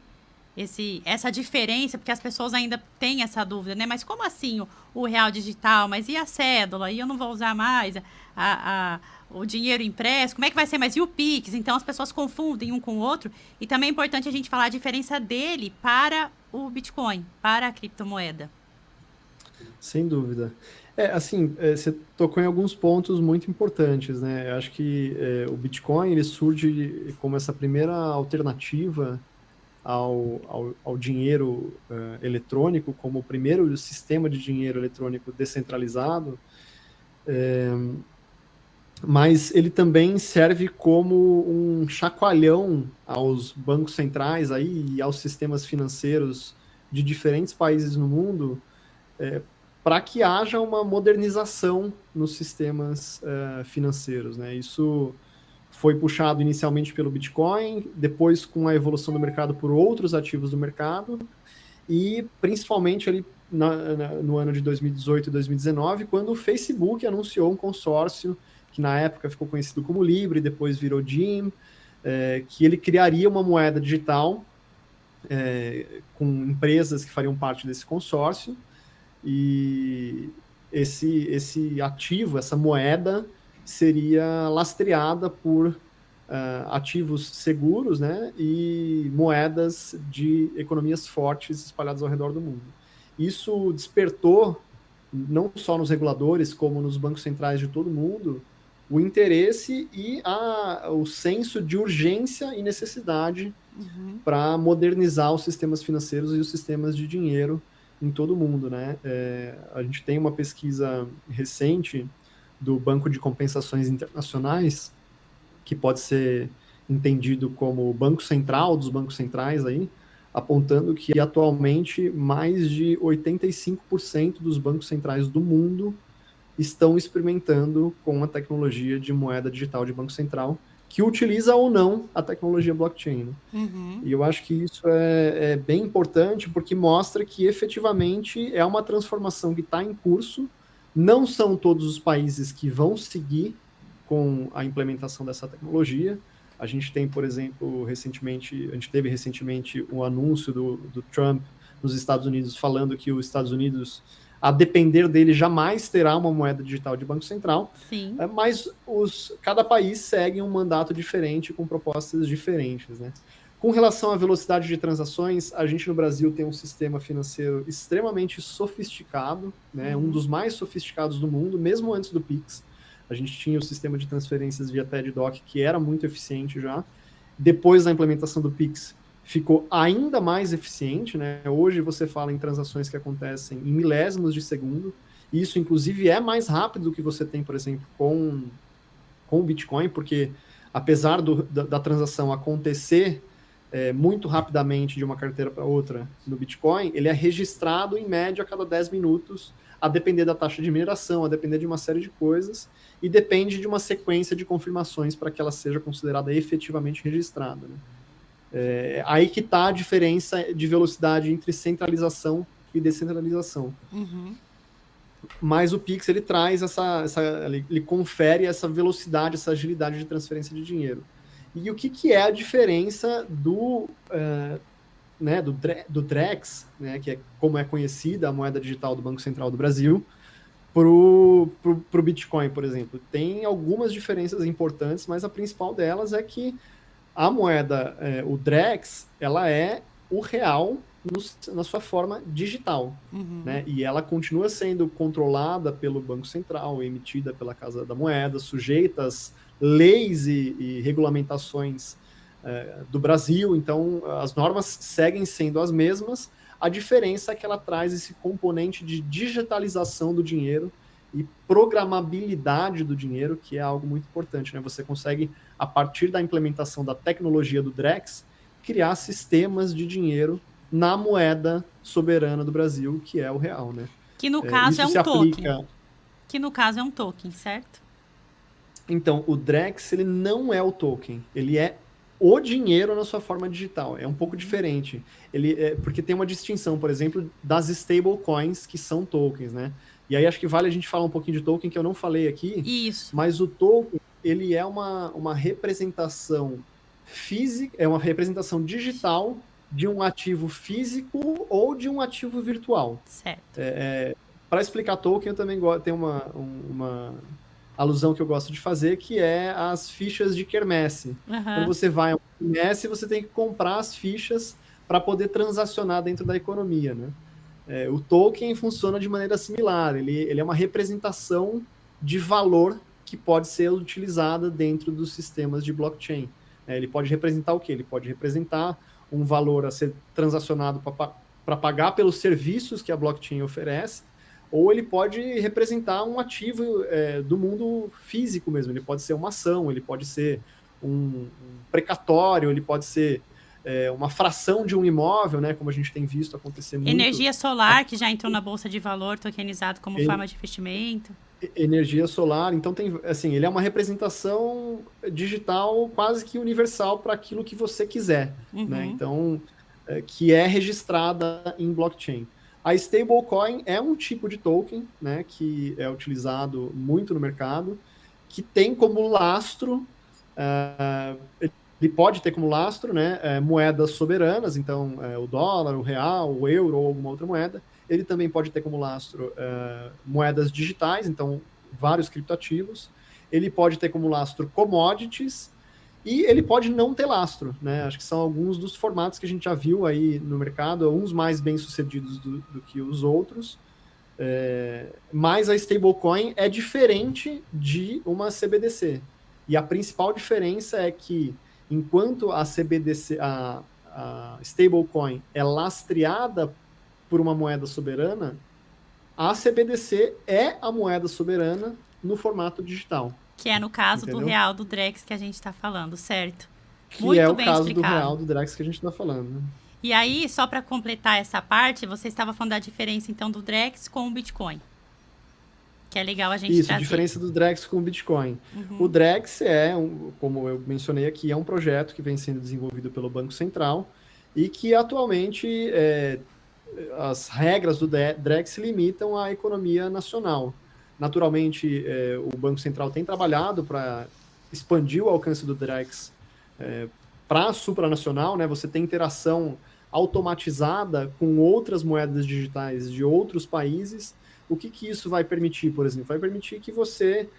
essa diferença, porque as pessoas ainda têm essa dúvida, né? Mas como assim o real digital? Mas e a cédula? E eu não vou usar mais o dinheiro impresso? Como é que vai ser? Mas e o Pix? Então as pessoas confundem um com o outro. E também é importante a gente falar a diferença dele para o Bitcoin, para a criptomoeda. Sem dúvida. Você tocou em alguns pontos muito importantes, né? Eu acho que o Bitcoin ele surge como essa primeira alternativa ao dinheiro eletrônico, como o primeiro sistema de dinheiro eletrônico descentralizado, mas ele também serve como um chacoalhão aos bancos centrais aí, e aos sistemas financeiros de diferentes países no mundo, para que haja uma modernização nos sistemas financeiros. Né? Isso foi puxado inicialmente pelo Bitcoin, depois com a evolução do mercado por outros ativos do mercado, e principalmente ali no ano de 2018 e 2019, quando o Facebook anunciou um consórcio, que na época ficou conhecido como Libre, depois virou Diem, que ele criaria uma moeda digital com empresas que fariam parte desse consórcio, e esse ativo, essa moeda, seria lastreada por ativos seguros, né, e moedas de economias fortes espalhadas ao redor do mundo. Isso despertou, não só nos reguladores, como nos bancos centrais de todo mundo, o interesse e o senso de urgência e necessidade para modernizar os sistemas financeiros e os sistemas de dinheiro em todo o mundo, né? A gente tem uma pesquisa recente do Banco de Compensações Internacionais, que pode ser entendido como o Banco Central dos bancos centrais aí, apontando que atualmente mais de 85% dos bancos centrais do mundo estão experimentando com a tecnologia de moeda digital de Banco Central, que utiliza ou não a tecnologia blockchain. Né? E eu acho que isso é bem importante, porque mostra que efetivamente é uma transformação que está em curso. Não são todos os países que vão seguir com a implementação dessa tecnologia. A gente tem, por exemplo, a gente teve recentemente um anúncio do Trump nos Estados Unidos falando que os Estados Unidos, a depender dele, jamais terá uma moeda digital de Banco Central. Sim. Mas cada país segue um mandato diferente, com propostas diferentes, né? Com relação à velocidade de transações, a gente no Brasil tem um sistema financeiro extremamente sofisticado, né? Um dos mais sofisticados do mundo, mesmo antes do Pix. A gente tinha o sistema de transferências via TED-Doc, que era muito eficiente já. Depois da implementação do Pix, ficou ainda mais eficiente, né? Hoje você fala em transações que acontecem em milésimos de segundo. Isso, inclusive, é mais rápido do que você tem, por exemplo, com com o Bitcoin, porque apesar da transação acontecer muito rapidamente de uma carteira para outra no Bitcoin, ele é registrado em média a cada 10 minutos, a depender da taxa de mineração, a depender de uma série de coisas, e depende de uma sequência de confirmações para que ela seja considerada efetivamente registrada. Né? Aí que está a diferença de velocidade entre centralização e descentralização. Uhum. Mas o Pix, ele traz ele confere essa velocidade, essa agilidade de transferência de dinheiro. E o que é a diferença do Drex, né, que é como é conhecida a moeda digital do Banco Central do Brasil, pro Bitcoin, por exemplo? Tem algumas diferenças importantes, mas a principal delas é que a moeda, o Drex, ela é o real na sua forma digital, né? E ela continua sendo controlada pelo Banco Central, emitida pela Casa da Moeda, sujeita às leis e regulamentações do Brasil. Então, as normas seguem sendo as mesmas. A diferença é que ela traz esse componente de digitalização do dinheiro e programabilidade do dinheiro, que é algo muito importante, né? Você consegue, a partir da implementação da tecnologia do Drex, criar sistemas de dinheiro na moeda soberana do Brasil, que é o real, né? Que no caso é um token. Que no caso é um token, certo? Então, o Drex, ele não é o token, ele é o dinheiro na sua forma digital. É um pouco diferente. Porque tem uma distinção, por exemplo, das stablecoins, que são tokens, né? E aí acho que vale a gente falar um pouquinho de token, que eu não falei aqui. Isso. Mas o token, ele é uma representação física, é uma representação digital de um ativo físico ou de um ativo virtual. Certo. Para explicar token, eu também tenho uma alusão que eu gosto de fazer, que é as fichas de quermesse. Quando você vai a uma quermesse, você tem que comprar as fichas para poder transacionar dentro da economia, né? O token funciona de maneira similar. Ele é uma representação de valor que pode ser utilizada dentro dos sistemas de blockchain. Ele pode representar o quê? Ele pode representar um valor a ser transacionado para pagar pelos serviços que a blockchain oferece, ou ele pode representar um ativo do mundo físico mesmo. Ele pode ser uma ação, ele pode ser um precatório, ele pode ser uma fração de um imóvel, né, como a gente tem visto acontecer muito. Energia solar, que já entrou na Bolsa de Valor, tokenizado como forma de investimento. Energia solar, então ele é uma representação digital quase que universal para aquilo que você quiser, né? Então, que é registrada em blockchain. A stablecoin é um tipo de token, né, que é utilizado muito no mercado, que tem como lastro, ele pode ter como lastro, né, moedas soberanas, então o dólar, o real, o euro ou alguma outra moeda. Ele também pode ter como lastro moedas digitais, então vários criptoativos. Ele pode ter como lastro commodities e ele pode não ter lastro, né? Acho que são alguns dos formatos que a gente já viu aí no mercado, uns mais bem-sucedidos do que os outros. Mas a stablecoin é diferente de uma CBDC. E a principal diferença é que, enquanto a CBDC, a stablecoin é lastreada por uma moeda soberana, a CBDC é a moeda soberana no formato digital. Que é no caso do real do Drex que a gente está falando, certo? Que é o caso do real do Drex que a gente está falando. Né? E aí, só para completar essa parte, você estava falando da diferença, então, do Drex com o Bitcoin. Que é legal a gente trazer. Isso, a diferença do Drex com o Bitcoin. O Drex como eu mencionei aqui, é um projeto que vem sendo desenvolvido pelo Banco Central e que atualmente as regras do Drex se limitam à economia nacional. Naturalmente, o Banco Central tem trabalhado para expandir o alcance do Drex para a supranacional, né? Você tem interação automatizada com outras moedas digitais de outros países. O que isso vai permitir, por exemplo? Vai permitir que você,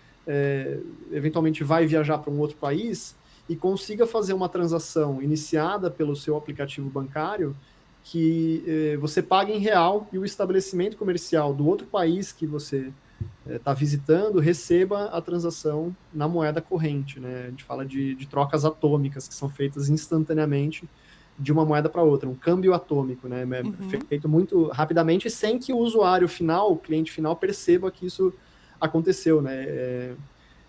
eventualmente, vai viajar para um outro país e consiga fazer uma transação iniciada pelo seu aplicativo bancário que você paga em real e o estabelecimento comercial do outro país que você está visitando receba a transação na moeda corrente, né? A gente fala de trocas atômicas que são feitas instantaneamente de uma moeda para outra, um câmbio atômico, né? Feito muito rapidamente sem que o usuário final, o cliente final, perceba que isso aconteceu, né?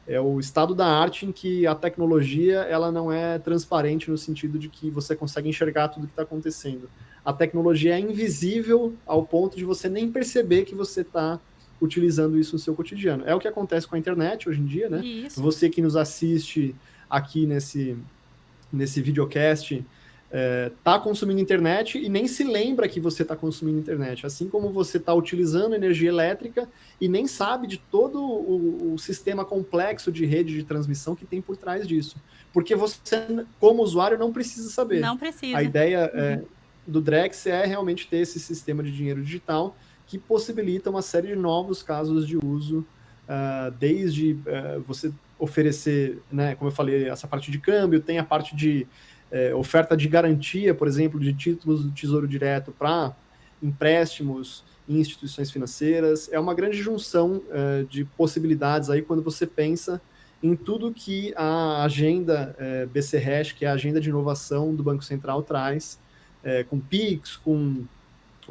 é o estado da arte em que a tecnologia ela não é transparente no sentido de que você consegue enxergar tudo que está acontecendo. A tecnologia é invisível ao ponto de você nem perceber que você está utilizando isso no seu cotidiano. É o que acontece com a internet hoje em dia, né? Isso. Você que nos assiste aqui nesse videocast está consumindo internet e nem se lembra que você está consumindo internet. Assim como você está utilizando energia elétrica e nem sabe de todo o sistema complexo de rede de transmissão que tem por trás disso. Porque você, como usuário, não precisa saber. Não precisa. A ideia do Drex é realmente ter esse sistema de dinheiro digital que possibilita uma série de novos casos de uso, desde você oferecer, né, como eu falei, essa parte de câmbio, tem a parte de oferta de garantia, por exemplo, de títulos do Tesouro Direto para empréstimos em instituições financeiras. É uma grande junção de possibilidades aí quando você pensa em tudo que a agenda BC-Hash, que é a agenda de inovação do Banco Central, traz, com PIX, com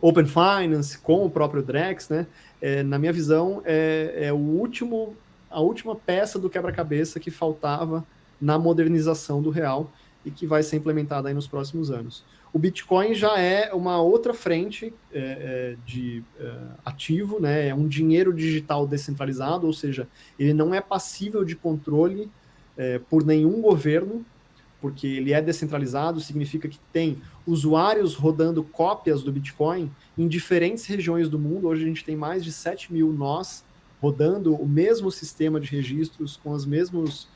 Open Finance, com o próprio Drex, né? Na minha visão, a última peça do quebra-cabeça que faltava na modernização do real e que vai ser implementada aí nos próximos anos. O Bitcoin já é uma outra frente de ativo, né? É um dinheiro digital descentralizado, ou seja, ele não é passível de controle por nenhum governo, porque ele é descentralizado, significa que tem usuários rodando cópias do Bitcoin em diferentes regiões do mundo. Hoje a gente tem mais de 7 mil nós rodando o mesmo sistema de registros com as mesmas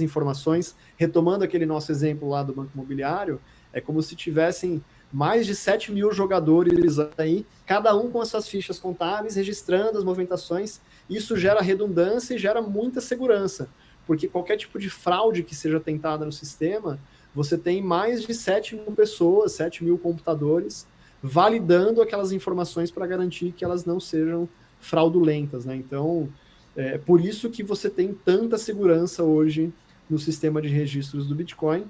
informações. Retomando aquele nosso exemplo lá do Banco Imobiliário, é como se tivessem mais de 7 mil jogadores aí, cada um com as suas fichas contábeis, registrando as movimentações. Isso gera redundância e gera muita segurança, porque qualquer tipo de fraude que seja tentada no sistema, você tem mais de 7 mil pessoas, 7 mil computadores, validando aquelas informações para garantir que elas não sejam fraudulentas, né? Então, por isso que você tem tanta segurança hoje no sistema de registros do Bitcoin.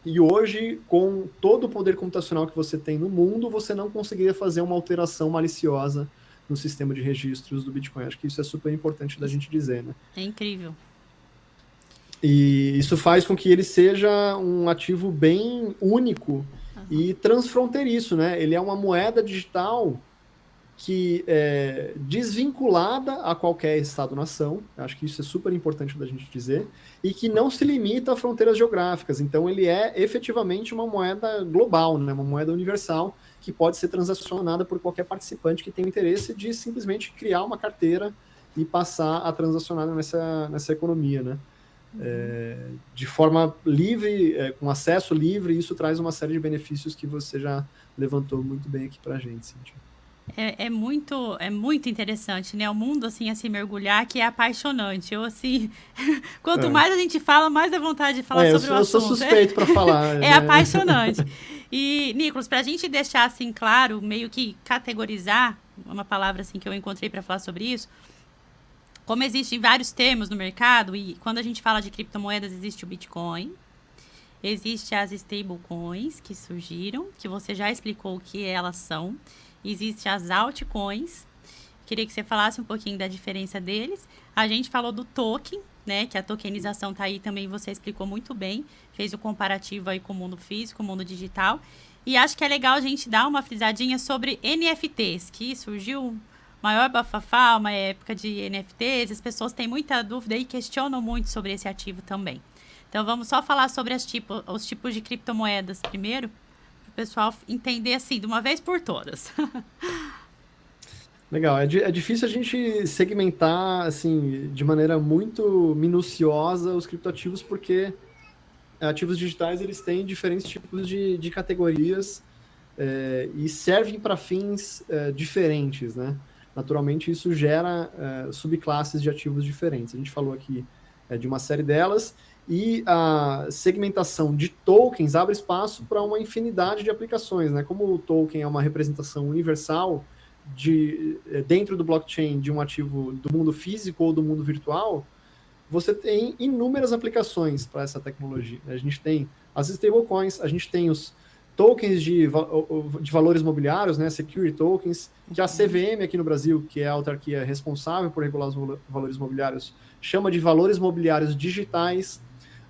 E hoje, com todo o poder computacional que você tem no mundo, você não conseguiria fazer uma alteração maliciosa no sistema de registros do Bitcoin. Acho que isso é super importante da gente dizer, né? É incrível. E isso faz com que ele seja um ativo bem único e transfronteiriço, né? Ele é uma moeda digital que é desvinculada a qualquer Estado-nação, acho que isso é super importante da gente dizer, e que não se limita a fronteiras geográficas. Então, ele é efetivamente uma moeda global, né? Uma moeda universal que pode ser transacionada por qualquer participante que tenha interesse de simplesmente criar uma carteira e passar a transacionar nessa economia, né? De forma livre, com acesso livre, isso traz uma série de benefícios que você já levantou muito bem aqui para a gente, Cíntia. É muito interessante, né? O mundo, assim, a se mergulhar, que é apaixonante. Eu, assim, quanto mais a gente fala, mais dá vontade de falar sobre o assunto. Eu sou suspeito para falar. É apaixonante. E, Nicolas, para a gente deixar, assim, claro, meio que categorizar, uma palavra, assim, que eu encontrei para falar sobre isso, como existem vários termos no mercado, e quando a gente fala de criptomoedas, existe o Bitcoin, existe as stablecoins que surgiram, que você já explicou o que elas são. Existem as altcoins. Queria que você falasse um pouquinho da diferença deles. A gente falou do token, né? Que a tokenização tá aí também, você explicou muito bem. Fez o comparativo aí com o mundo físico, o mundo digital. E acho que é legal a gente dar uma frisadinha sobre NFTs, que surgiu maior bafafá, uma época de NFTs. As pessoas têm muita dúvida e questionam muito sobre esse ativo também. Então, vamos só falar sobre os tipos de criptomoedas primeiro, para o pessoal entender assim, de uma vez por todas. Legal, é difícil a gente segmentar assim, de maneira muito minuciosa os criptoativos, porque ativos digitais eles têm diferentes tipos de categorias e servem para fins diferentes, né? Naturalmente, isso gera subclasses de ativos diferentes. A gente falou aqui de uma série delas, e a segmentação de tokens abre espaço para uma infinidade de aplicações, né? Como o token é uma representação universal dentro do blockchain de um ativo do mundo físico ou do mundo virtual, você tem inúmeras aplicações para essa tecnologia. A gente tem as stablecoins, a gente tem os tokens de valores mobiliários, né, security tokens, que a CVM aqui no Brasil, que é a autarquia responsável por regular os valores mobiliários, chama de valores mobiliários digitais.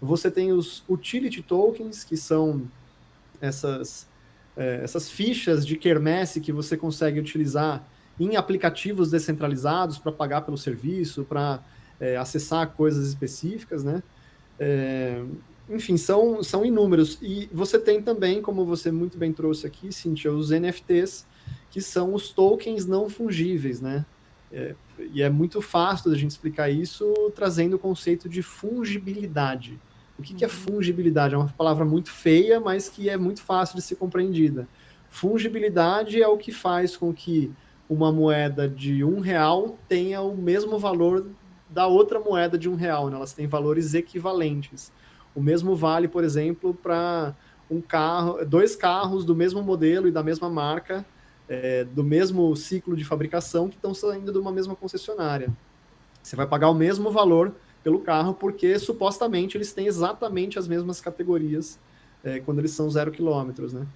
Você tem os utility tokens, que são essas fichas de quermesse que você consegue utilizar em aplicativos descentralizados para pagar pelo serviço, para acessar coisas específicas, né? Enfim, são inúmeros. E você tem também, como você muito bem trouxe aqui, Cíntia, os NFTs, que são os tokens não fungíveis, né? E é muito fácil da gente explicar isso trazendo o conceito de fungibilidade. O que é fungibilidade? É uma palavra muito feia, mas que é muito fácil de ser compreendida. Fungibilidade é o que faz com que uma moeda de R$ 1 tenha o mesmo valor da outra moeda de R$ 1, né? Elas têm valores equivalentes. O mesmo vale, por exemplo, para dois carros do mesmo modelo e da mesma marca, do mesmo ciclo de fabricação, que estão saindo de uma mesma concessionária. Você vai pagar o mesmo valor pelo carro, porque supostamente eles têm exatamente as mesmas categorias quando eles são 0 quilômetros, né?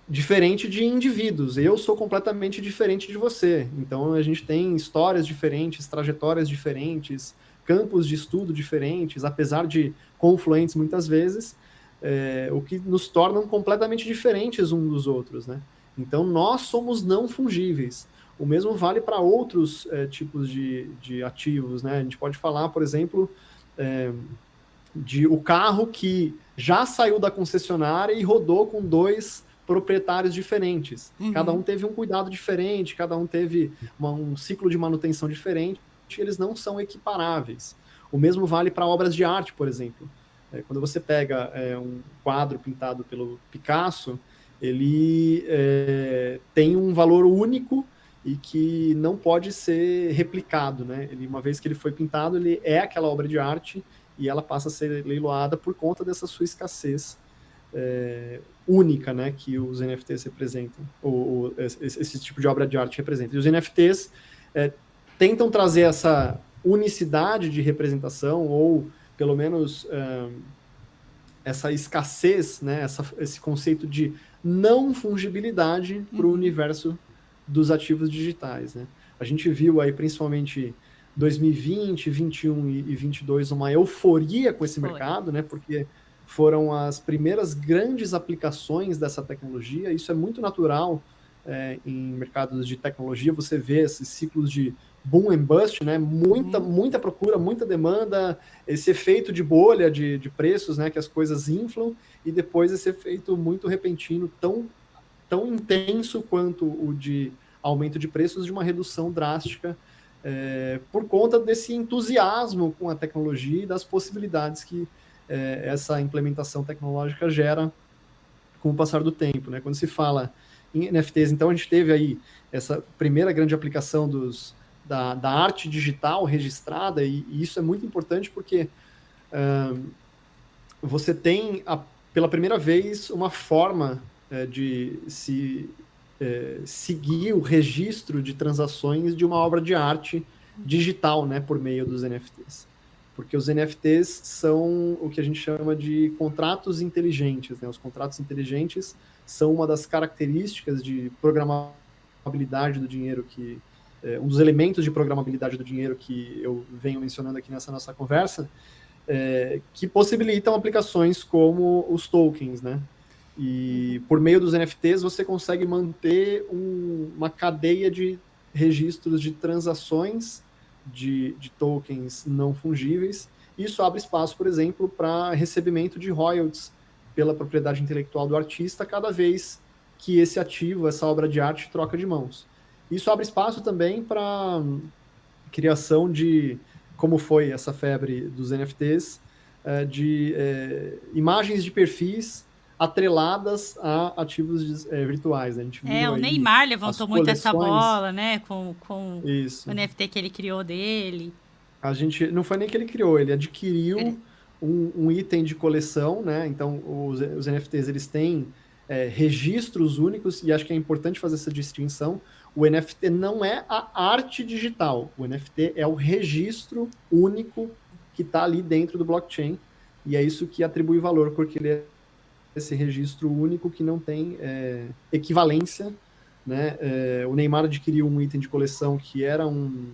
Diferente de indivíduos. Eu sou completamente diferente de você. Então, a gente tem histórias diferentes, trajetórias diferentes, campos de estudo diferentes, apesar de confluentes muitas vezes, o que nos tornam completamente diferentes uns dos outros, né? Então, nós somos não fungíveis. O mesmo vale para outros tipos de ativos, né? A gente pode falar, por exemplo, de o carro que já saiu da concessionária e rodou com dois proprietários diferentes. Cada um teve um cuidado diferente, cada um teve um ciclo de manutenção diferente, eles não são equiparáveis. O mesmo vale para obras de arte, por exemplo. Quando você pega um quadro pintado pelo Picasso, ele tem um valor único e que não pode ser replicado, né? Uma vez que ele foi pintado, ele é aquela obra de arte e ela passa a ser leiloada por conta dessa sua escassez única, né, que os NFTs representam, ou esse tipo de obra de arte representa. E os NFTs tentam trazer essa unicidade de representação, ou pelo menos essa escassez, né, esse conceito de não fungibilidade para o universo dos ativos digitais, né? A gente viu aí, principalmente 2020, 21 e 22, uma euforia com esse mercado, né? Porque foram as primeiras grandes aplicações dessa tecnologia. Isso é muito natural em mercados de tecnologia. Você vê esses ciclos de boom and bust, né? Muita procura, muita demanda, esse efeito de bolha de preços, né? Que as coisas inflam, e depois esse efeito muito repentino, tão intenso quanto o de aumento de preços, de uma redução drástica por conta desse entusiasmo com a tecnologia e das possibilidades que essa implementação tecnológica gera com o passar do tempo, né? Quando se fala em NFTs, então a gente teve aí essa primeira grande aplicação da arte digital registrada, e isso é muito importante porque você tem, pela primeira vez, uma forma de se seguir o registro de transações de uma obra de arte digital, né, por meio dos NFTs. Porque os NFTs são o que a gente chama de contratos inteligentes, né? Os contratos inteligentes são uma das características de programabilidade do dinheiro, um dos elementos de programabilidade do dinheiro que eu venho mencionando aqui nessa nossa conversa, que possibilitam aplicações como os tokens, né? E por meio dos NFTs você consegue manter uma cadeia de registros de transações de tokens não fungíveis. Isso abre espaço, por exemplo, para recebimento de royalties pela propriedade intelectual do artista cada vez que esse ativo, essa obra de arte, troca de mãos. Isso abre espaço também para criação de, como foi essa febre dos NFTs, de imagens de perfis atreladas a ativos virtuais. Né? A gente viu o Neymar levantou muito essa bola, né? Com Isso. o NFT que ele criou dele. Não foi nem que ele criou, ele adquiriu um item de coleção, né? Então, os NFTs, eles têm registros únicos, e acho que é importante fazer essa distinção. O NFT não é a arte digital, o NFT é o registro único que está ali dentro do blockchain, e é isso que atribui valor, porque ele é esse registro único que não tem equivalência, né? O Neymar adquiriu um item de coleção que era um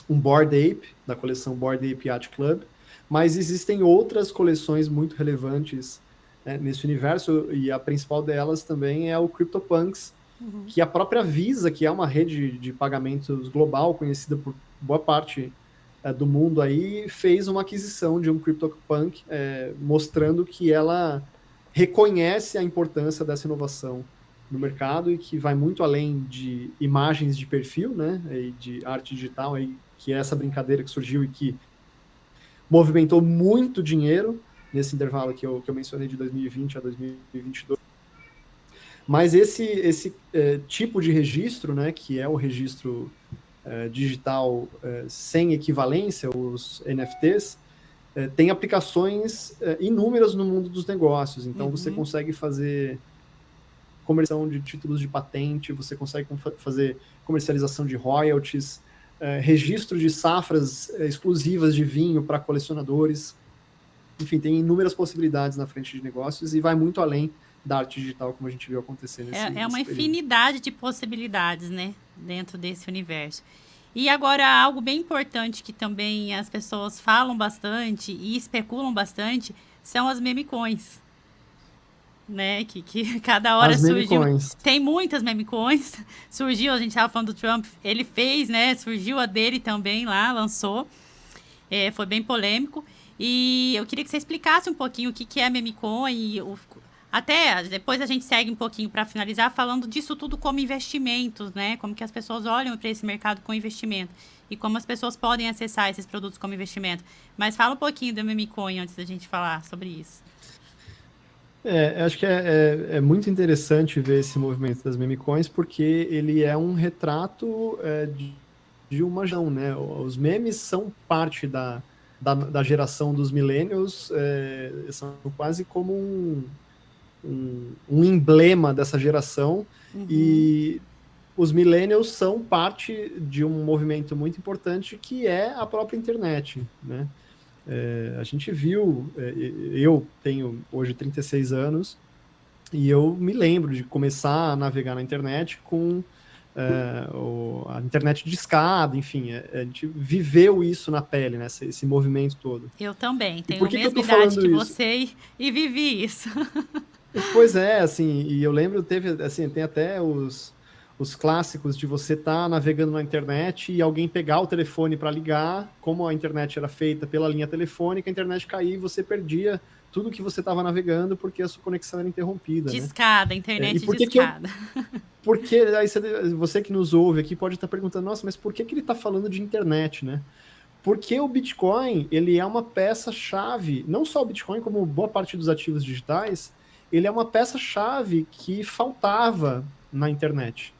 Bored Ape, da coleção Bored Ape Yacht Club, mas existem outras coleções muito relevantes, né, nesse universo, e a principal delas também é o CryptoPunks, que a própria Visa, que é uma rede de pagamentos global, conhecida por boa parte do mundo aí, fez uma aquisição de um CryptoPunk, mostrando que ela reconhece a importância dessa inovação no mercado e que vai muito além de imagens de perfil, né, e de arte digital, aí, que é essa brincadeira que surgiu e que movimentou muito dinheiro nesse intervalo que eu mencionei de 2020 a 2022. Mas esse tipo de registro, né, que é o registro digital sem equivalência, os NFTs, tem aplicações inúmeras no mundo dos negócios. Então, você consegue fazer comercialização de títulos de patente, você consegue fazer comercialização de royalties, registro de safras exclusivas de vinho para colecionadores. Enfim, tem inúmeras possibilidades na frente de negócios e vai muito além da arte digital, como a gente viu acontecer nesse É uma período. infinidade de possibilidades, né, dentro desse universo. E agora, algo bem importante que também as pessoas falam bastante e especulam bastante são as memecoins, né, que cada hora As surgiu. memecoins. Tem muitas memecoins. Surgiu, a gente estava falando do Trump, ele fez, né, surgiu a dele também lá, lançou. Foi bem polêmico. E eu queria que você explicasse um pouquinho o que é a memecoin e até depois a gente segue um pouquinho para finalizar falando disso tudo como investimentos, né? Como que as pessoas olham para esse mercado com investimento e como as pessoas podem acessar esses produtos como investimento. Mas fala um pouquinho da memecoin antes da gente falar sobre isso. Acho que é muito interessante ver esse movimento das memecoins, porque ele é um retrato de uma geração, né? Os memes são parte da geração dos millennials, são quase como um emblema dessa geração, e os millennials são parte de um movimento muito importante que é a própria internet, né? A gente viu, eu tenho hoje 36 anos, e eu me lembro de começar a navegar na internet com a internet de escada, enfim, a gente viveu isso na pele, né, esse movimento todo. Eu também, E tenho por a que eu mesma tô idade falando que isso? você e vivi isso. Pois é, assim, e eu lembro, assim, tem até os clássicos de você estar navegando na internet e alguém pegar o telefone para ligar, como a internet era feita pela linha telefônica, a internet caía e você perdia tudo que você estava navegando porque a sua conexão era interrompida, né? Discada, E internet por que discada. porque aí você que nos ouve aqui pode estar perguntando, nossa, mas por que ele está falando de internet, né? Porque o Bitcoin, ele é uma peça-chave, não só o Bitcoin, como boa parte dos ativos digitais, ele é uma peça-chave que faltava na internet,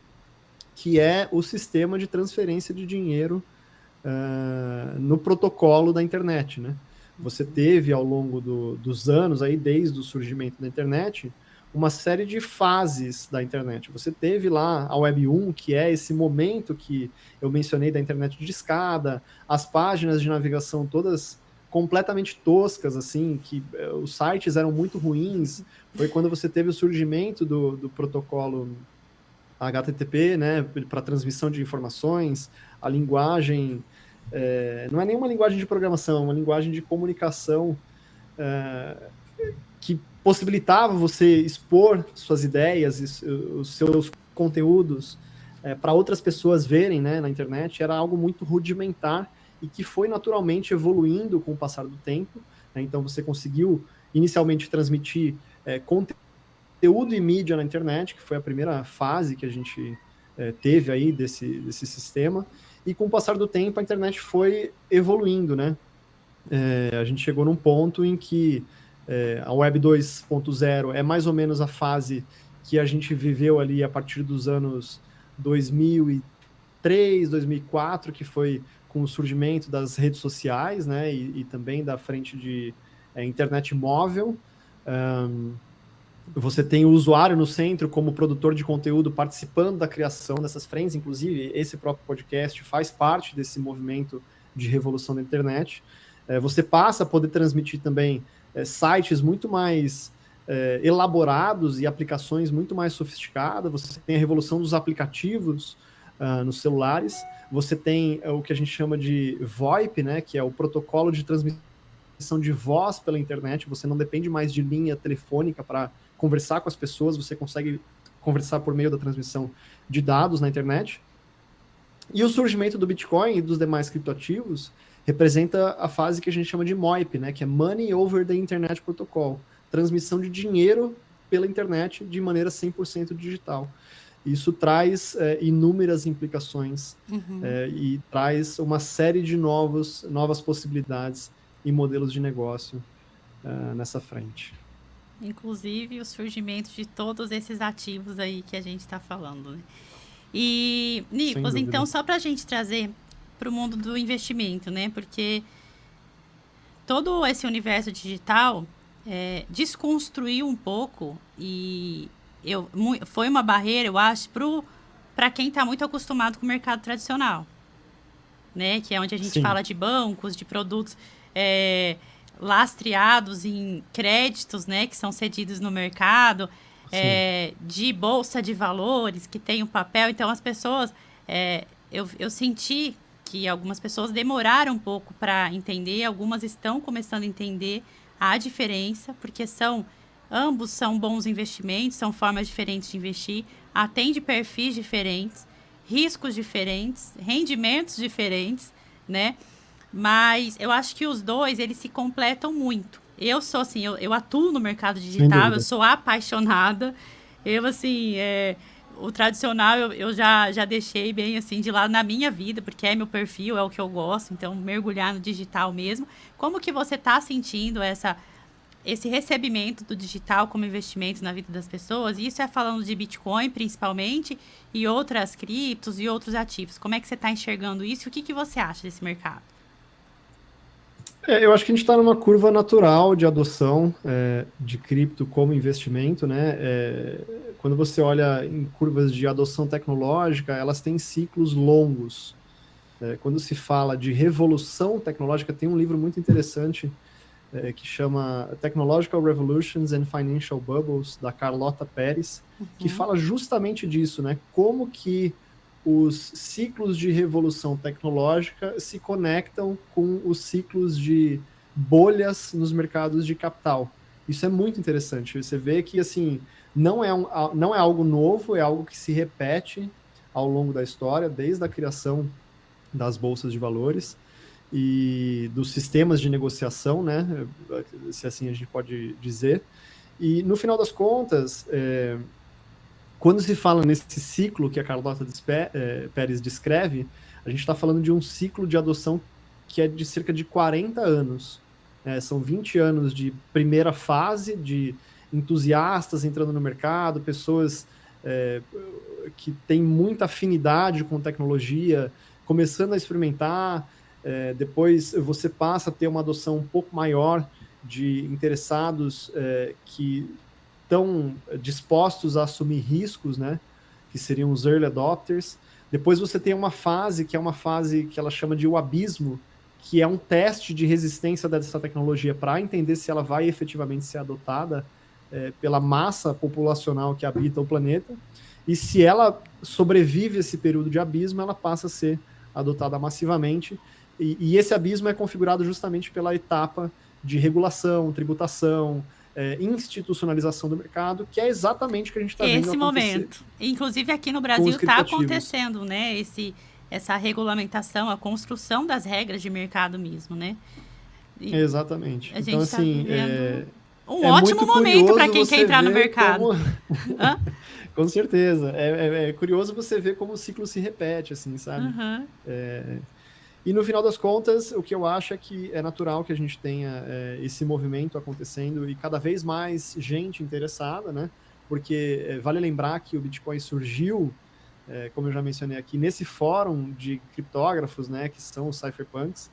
que é o sistema de transferência de dinheiro no protocolo da internet, né? Você teve ao longo dos anos, aí, desde o surgimento da internet, uma série de fases da internet. Você teve lá a Web 1, que é esse momento que eu mencionei da internet de escada, as páginas de navegação todas completamente toscas, assim, que os sites eram muito ruins. Foi quando você teve o surgimento do protocolo HTTP, né, para transmissão de informações, a linguagem, não é nenhuma linguagem de programação, é uma linguagem de comunicação que possibilitava você expor suas ideias, os seus conteúdos para outras pessoas verem, né, na internet, era algo muito rudimentar e que foi naturalmente evoluindo com o passar do tempo, né? Então você conseguiu inicialmente transmitir conteúdo e mídia na internet, que foi a primeira fase que a gente teve aí desse sistema, e com o passar do tempo a internet foi evoluindo, né? A gente chegou num ponto em que a Web 2.0 é mais ou menos a fase que a gente viveu ali a partir dos anos 2003, 2004, que foi com o surgimento das redes sociais, né, e também da frente de internet móvel. Você tem o usuário no centro como produtor de conteúdo participando da criação dessas frentes, inclusive esse próprio podcast faz parte desse movimento de revolução da internet. Você passa a poder transmitir também sites muito mais elaborados e aplicações muito mais sofisticadas. Você tem a revolução dos aplicativos nos celulares. Você tem o que a gente chama de VoIP, né, que é o protocolo de transmissão de voz pela internet. Você não depende mais de linha telefônica para conversar com as pessoas, você consegue conversar por meio da transmissão de dados na internet. E o surgimento do Bitcoin e dos demais criptoativos representa a fase que a gente chama de MoIP, né, que é Money over the Internet Protocol, transmissão de dinheiro pela internet de maneira 100% digital. Isso traz inúmeras implicações e traz uma série de novas possibilidades e modelos de negócio nessa frente. Inclusive o surgimento de todos esses ativos aí que a gente está falando, né? E, Nicolas, então, só para a gente trazer para o mundo do investimento, né? Porque todo esse universo digital desconstruiu um pouco e foi uma barreira, eu acho, para quem está muito acostumado com o mercado tradicional, né? Que é onde a gente fala de bancos, de produtos lastreados em créditos, né? Que são cedidos no mercado, de bolsa de valores, que tem um papel. Então, as pessoas... eu senti que algumas pessoas demoraram um pouco para entender, algumas estão começando a entender a diferença, porque ambos são bons investimentos, são formas diferentes de investir, atende perfis diferentes, riscos diferentes, rendimentos diferentes, né? Mas eu acho que os dois, eles se completam muito. Eu sou assim, eu atuo no mercado digital, eu sou apaixonada. O tradicional eu já deixei bem assim de lado na minha vida, porque é meu perfil, é o que eu gosto, então mergulhar no digital mesmo. Como que você está sentindo esse recebimento do digital como investimento na vida das pessoas? Isso é falando de Bitcoin, principalmente, e outras criptos e outros ativos. Como é que você está enxergando isso? O que você acha desse mercado? Eu acho que a gente está numa curva natural de adoção de cripto como investimento, né? Quando você olha em curvas de adoção tecnológica, elas têm ciclos longos. Quando se fala de revolução tecnológica, tem um livro muito interessante que chama Technological Revolutions and Financial Bubbles, da Carlota Pérez, que fala justamente disso, né? Como que os ciclos de revolução tecnológica se conectam com os ciclos de bolhas nos mercados de capital. Isso é muito interessante. Você vê que assim não é algo novo, é algo que se repete ao longo da história, desde a criação das bolsas de valores e dos sistemas de negociação, né? Se assim a gente pode dizer. E no final das contas, quando se fala nesse ciclo que a Carlota Pérez descreve, a gente está falando de um ciclo de adoção que é de cerca de 40 anos. São 20 anos de primeira fase, de entusiastas entrando no mercado, pessoas que têm muita afinidade com tecnologia, começando a experimentar. Depois você passa a ter uma adoção um pouco maior de interessados que estão dispostos a assumir riscos, né? Que seriam os early adopters. Depois você tem uma fase que ela chama de o abismo, que é um teste de resistência dessa tecnologia para entender se ela vai efetivamente ser adotada pela massa populacional que habita o planeta. E se ela sobrevive esse período de abismo, ela passa a ser adotada massivamente. E esse abismo é configurado justamente pela etapa de regulação, tributação, institucionalização do mercado, que é exatamente o que a gente está vendo acontecer. Esse momento. Inclusive aqui no Brasil está acontecendo, né? Essa regulamentação, a construção das regras de mercado mesmo, né? Exatamente. Então, assim, um ótimo momento para quem quer entrar no mercado. Com certeza. É curioso você ver como o ciclo se repete, assim, sabe? E no final das contas, o que eu acho é que é natural que a gente tenha esse movimento acontecendo e cada vez mais gente interessada, né? Porque vale lembrar que o Bitcoin surgiu, como eu já mencionei aqui, nesse fórum de criptógrafos, né? Que são os cypherpunks,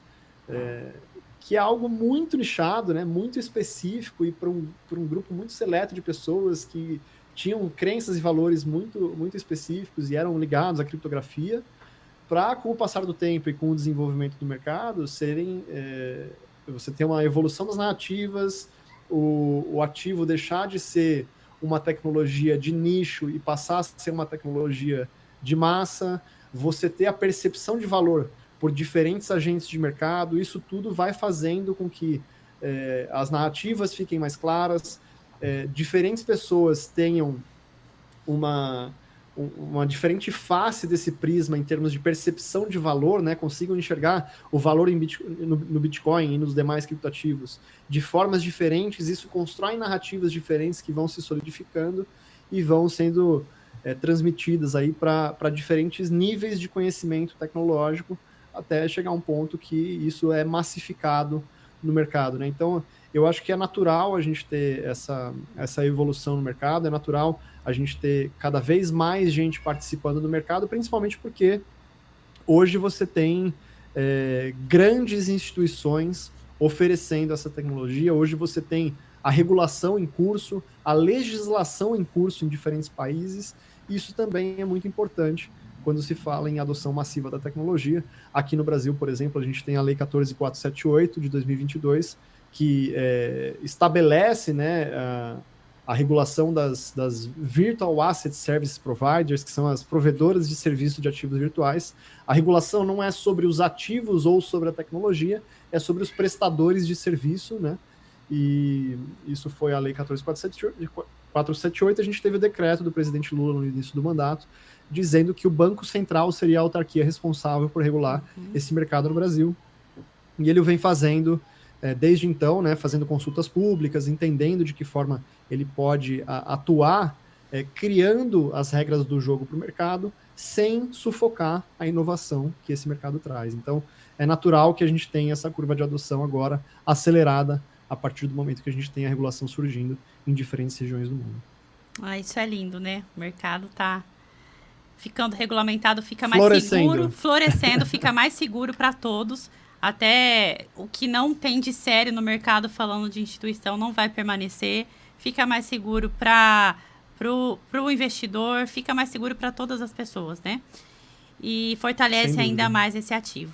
que é algo muito nichado, né? Muito específico e para um grupo muito seleto de pessoas que tinham crenças e valores muito, muito específicos e eram ligados à criptografia, para, com o passar do tempo e com o desenvolvimento do mercado, você tem uma evolução das narrativas, o ativo deixar de ser uma tecnologia de nicho e passar a ser uma tecnologia de massa, você ter a percepção de valor por diferentes agentes de mercado, isso tudo vai fazendo com que as narrativas fiquem mais claras, diferentes pessoas tenham uma diferente face desse prisma em termos de percepção de valor, né? Consigam enxergar o valor no Bitcoin e nos demais criptoativos de formas diferentes. Isso constrói narrativas diferentes que vão se solidificando e vão sendo transmitidas aí para diferentes níveis de conhecimento tecnológico até chegar a um ponto que isso é massificado no mercado, né? Então, eu acho que é natural a gente ter essa evolução no mercado, é natural a gente ter cada vez mais gente participando do mercado, principalmente porque hoje você tem grandes instituições oferecendo essa tecnologia, hoje você tem a regulação em curso, a legislação em curso em diferentes países, e isso também é muito importante quando se fala em adoção massiva da tecnologia. Aqui no Brasil, por exemplo, a gente tem a Lei 14.478 de 2022, que estabelece, né, a regulação das Virtual Asset Service Providers, que são as provedoras de serviço de ativos virtuais. A regulação não é sobre os ativos ou sobre a tecnologia, é sobre os prestadores de serviço, né? E isso foi a Lei 14.478. A gente teve o decreto do presidente Lula no início do mandato, dizendo que o Banco Central seria a autarquia responsável por regular esse mercado no Brasil. E ele vem fazendo desde então, né, fazendo consultas públicas, entendendo de que forma ele pode atuar, criando as regras do jogo para o mercado, sem sufocar a inovação que esse mercado traz. Então, é natural que a gente tenha essa curva de adoção agora acelerada a partir do momento que a gente tem a regulação surgindo em diferentes regiões do mundo. Isso é lindo, né? O mercado está ficando regulamentado, fica mais seguro, florescendo, fica mais seguro para todos. Até o que não tem de sério no mercado, falando de instituição, não vai permanecer. Fica mais seguro para o investidor, fica mais seguro para todas as pessoas, né? E fortalece ainda mais esse ativo.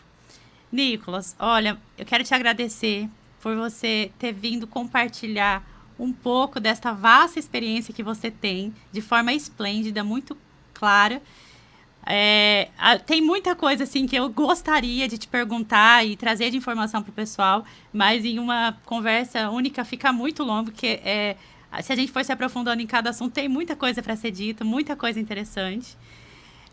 Nicolas, olha, eu quero te agradecer por você ter vindo compartilhar um pouco desta vasta experiência que você tem, de forma esplêndida, muito clara. Tem muita coisa assim que eu gostaria de te perguntar e trazer de informação para o pessoal, mas em uma conversa única fica muito longo, porque se a gente for se aprofundando em cada assunto, tem muita coisa para ser dita, muita coisa interessante.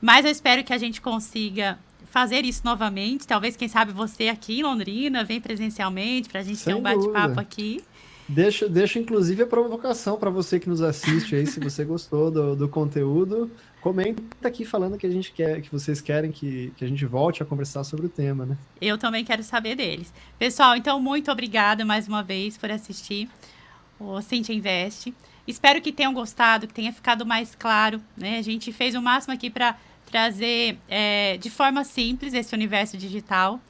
Mas eu espero que a gente consiga fazer isso novamente. Talvez, quem sabe, você aqui em Londrina, vem presencialmente para a gente ter um bate-papo aqui. Deixa inclusive a provocação para você que nos assiste aí, se você gostou do conteúdo, comenta aqui falando que a gente quer, que vocês querem que a gente volte a conversar sobre o tema, né? Eu também quero saber deles. Pessoal, então muito obrigada mais uma vez por assistir o Cintia Invest. Espero que tenham gostado, que tenha ficado mais claro, né? A gente fez o máximo aqui para trazer de forma simples esse universo digital.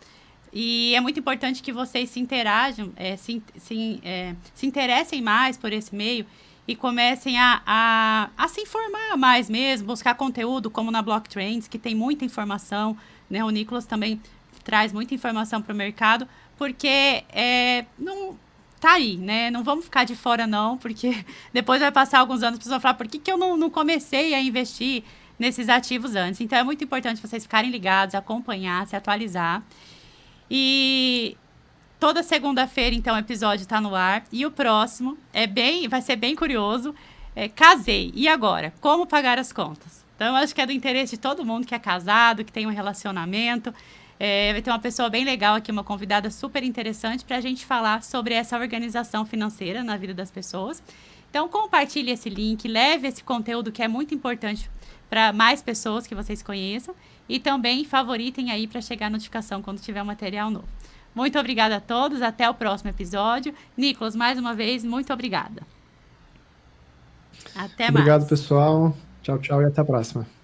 E é muito importante que vocês se interajam, se interessem mais por esse meio e comecem a se informar mais mesmo, buscar conteúdo como na Block Trends, que tem muita informação, né? O Nicolas também traz muita informação para o mercado, porque não tá aí, né? Não vamos ficar de fora não, porque depois vai passar alguns anos, as pessoas vão falar, por que eu não comecei a investir nesses ativos antes? Então é muito importante vocês ficarem ligados, acompanhar, se atualizar. E toda segunda-feira, então, o episódio está no ar. E o próximo vai ser bem curioso. Casei. E agora? Como pagar as contas? Então, eu acho que é do interesse de todo mundo que é casado, que tem um relacionamento. Vai ter uma pessoa bem legal aqui, uma convidada super interessante para a gente falar sobre essa organização financeira na vida das pessoas. Então, compartilhe esse link, leve esse conteúdo que é muito importante para mais pessoas que vocês conheçam. E também favoritem aí para chegar a notificação quando tiver um material novo. Muito obrigada a todos, até o próximo episódio. Nicolas, mais uma vez, muito obrigada. Até mais. Obrigado, pessoal. Tchau, tchau e até a próxima.